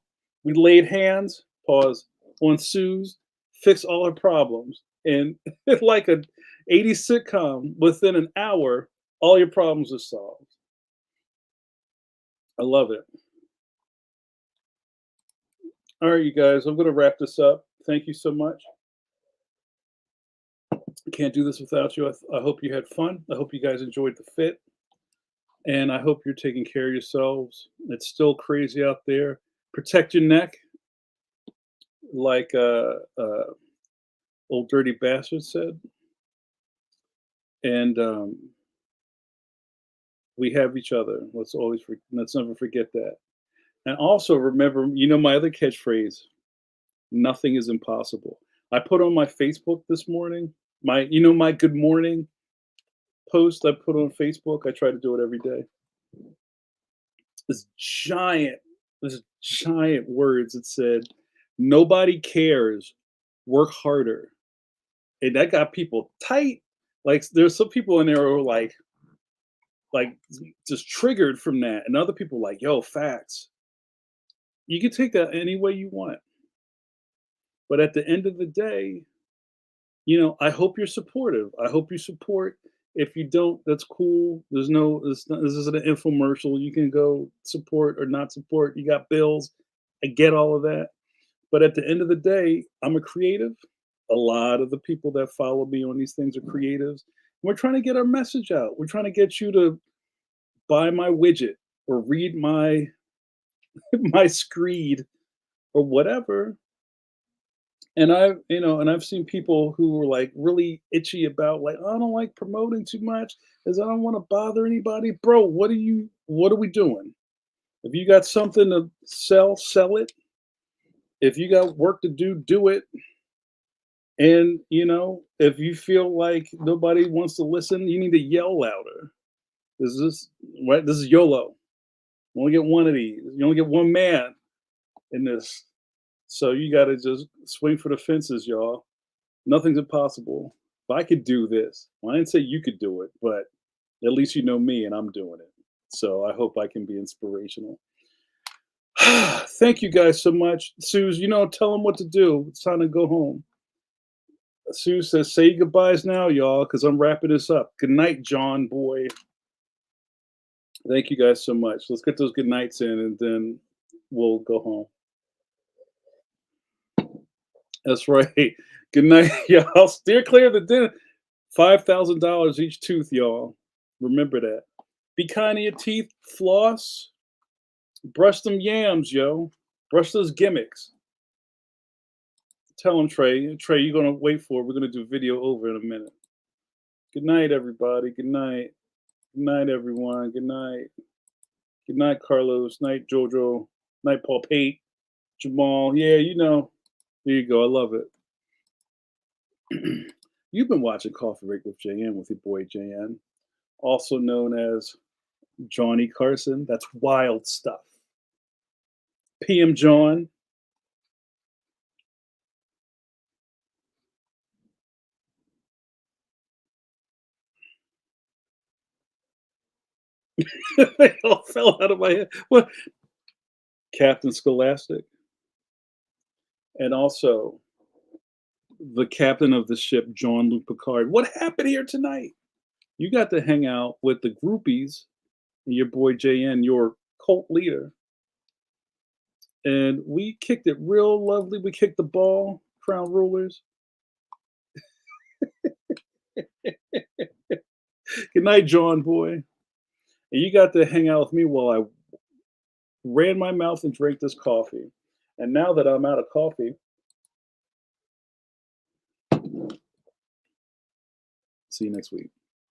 We laid hands, pause, on Sue's, fixed all her problems. And like a 80s sitcom, within an hour, all your problems are solved. I love it. All right, you guys, I'm going to wrap this up. Thank you so much. I can't do this without you. I hope you had fun. I hope you guys enjoyed the fit. And I hope you're taking care of yourselves. It's still crazy out there. Protect your neck, like old dirty bastard said. And we have each other. Let's never forget that. And also remember, my other catchphrase: nothing is impossible. I put on my Facebook this morning my good morning post I put on Facebook. I try to do it every day. This giant words that said, "Nobody cares. Work harder." And that got people tight. Like there's some people in there who are like just triggered from that, and other people like, "Yo, facts." You can take that any way you want. But at the end of the day, I hope you're supportive. I hope you support. If you don't, that's cool. This isn't an infomercial. You can go support or not support. You got bills. I get all of that. But at the end of the day, I'm a creative. A lot of the people that follow me on these things are creatives. We're trying to get our message out. We're trying to get you to buy my widget or read my my screed or whatever. And I've seen people who were like really itchy about like, "Oh, I don't like promoting too much because I don't want to bother anybody." Bro, what are we doing? If you got something to sell, sell it. If you got work to do, do it. And if you feel like nobody wants to listen, you need to yell louder. This right? This is YOLO. You only get one of these. You only get one man in this. So you got to just swing for the fences, y'all. Nothing's impossible. If I could do this, well, I didn't say you could do it, but at least you know me and I'm doing it. So I hope I can be inspirational. Thank you guys so much. Suze, tell them what to do. It's time to go home. Sue says, say goodbyes now, y'all, because I'm wrapping this up. Good night, John boy. Thank you guys so much. Let's get those good nights in and then we'll go home. That's right. Good night, y'all. Steer clear of the dinner. $5,000 each tooth, y'all. Remember that. Be kind to your teeth. Floss. Brush them yams, yo. Brush those gimmicks. Tell them, Trey. Trey, you're going to wait for it. We're going to do video over in a minute. Good night, everybody. Good night. Good night, everyone. Good night. Good night, Carlos. Night, Jojo. Night, Paul Pate. Jamal. Yeah, There you go. I love it. You've been watching Coffee Break with JN with your boy JN, also known as Johnny Carson. That's wild stuff. PM John. They all fell out of my head. What? Captain Scholastic. And also the captain of the ship, Jean-Luc Picard. What happened here tonight? You got to hang out with the groupies and your boy JN, your cult leader. And we kicked it real lovely. We kicked the ball, Crown Rulers. Good night, John boy. And you got to hang out with me while I ran my mouth and drank this coffee. And now that I'm out of coffee, see you next week.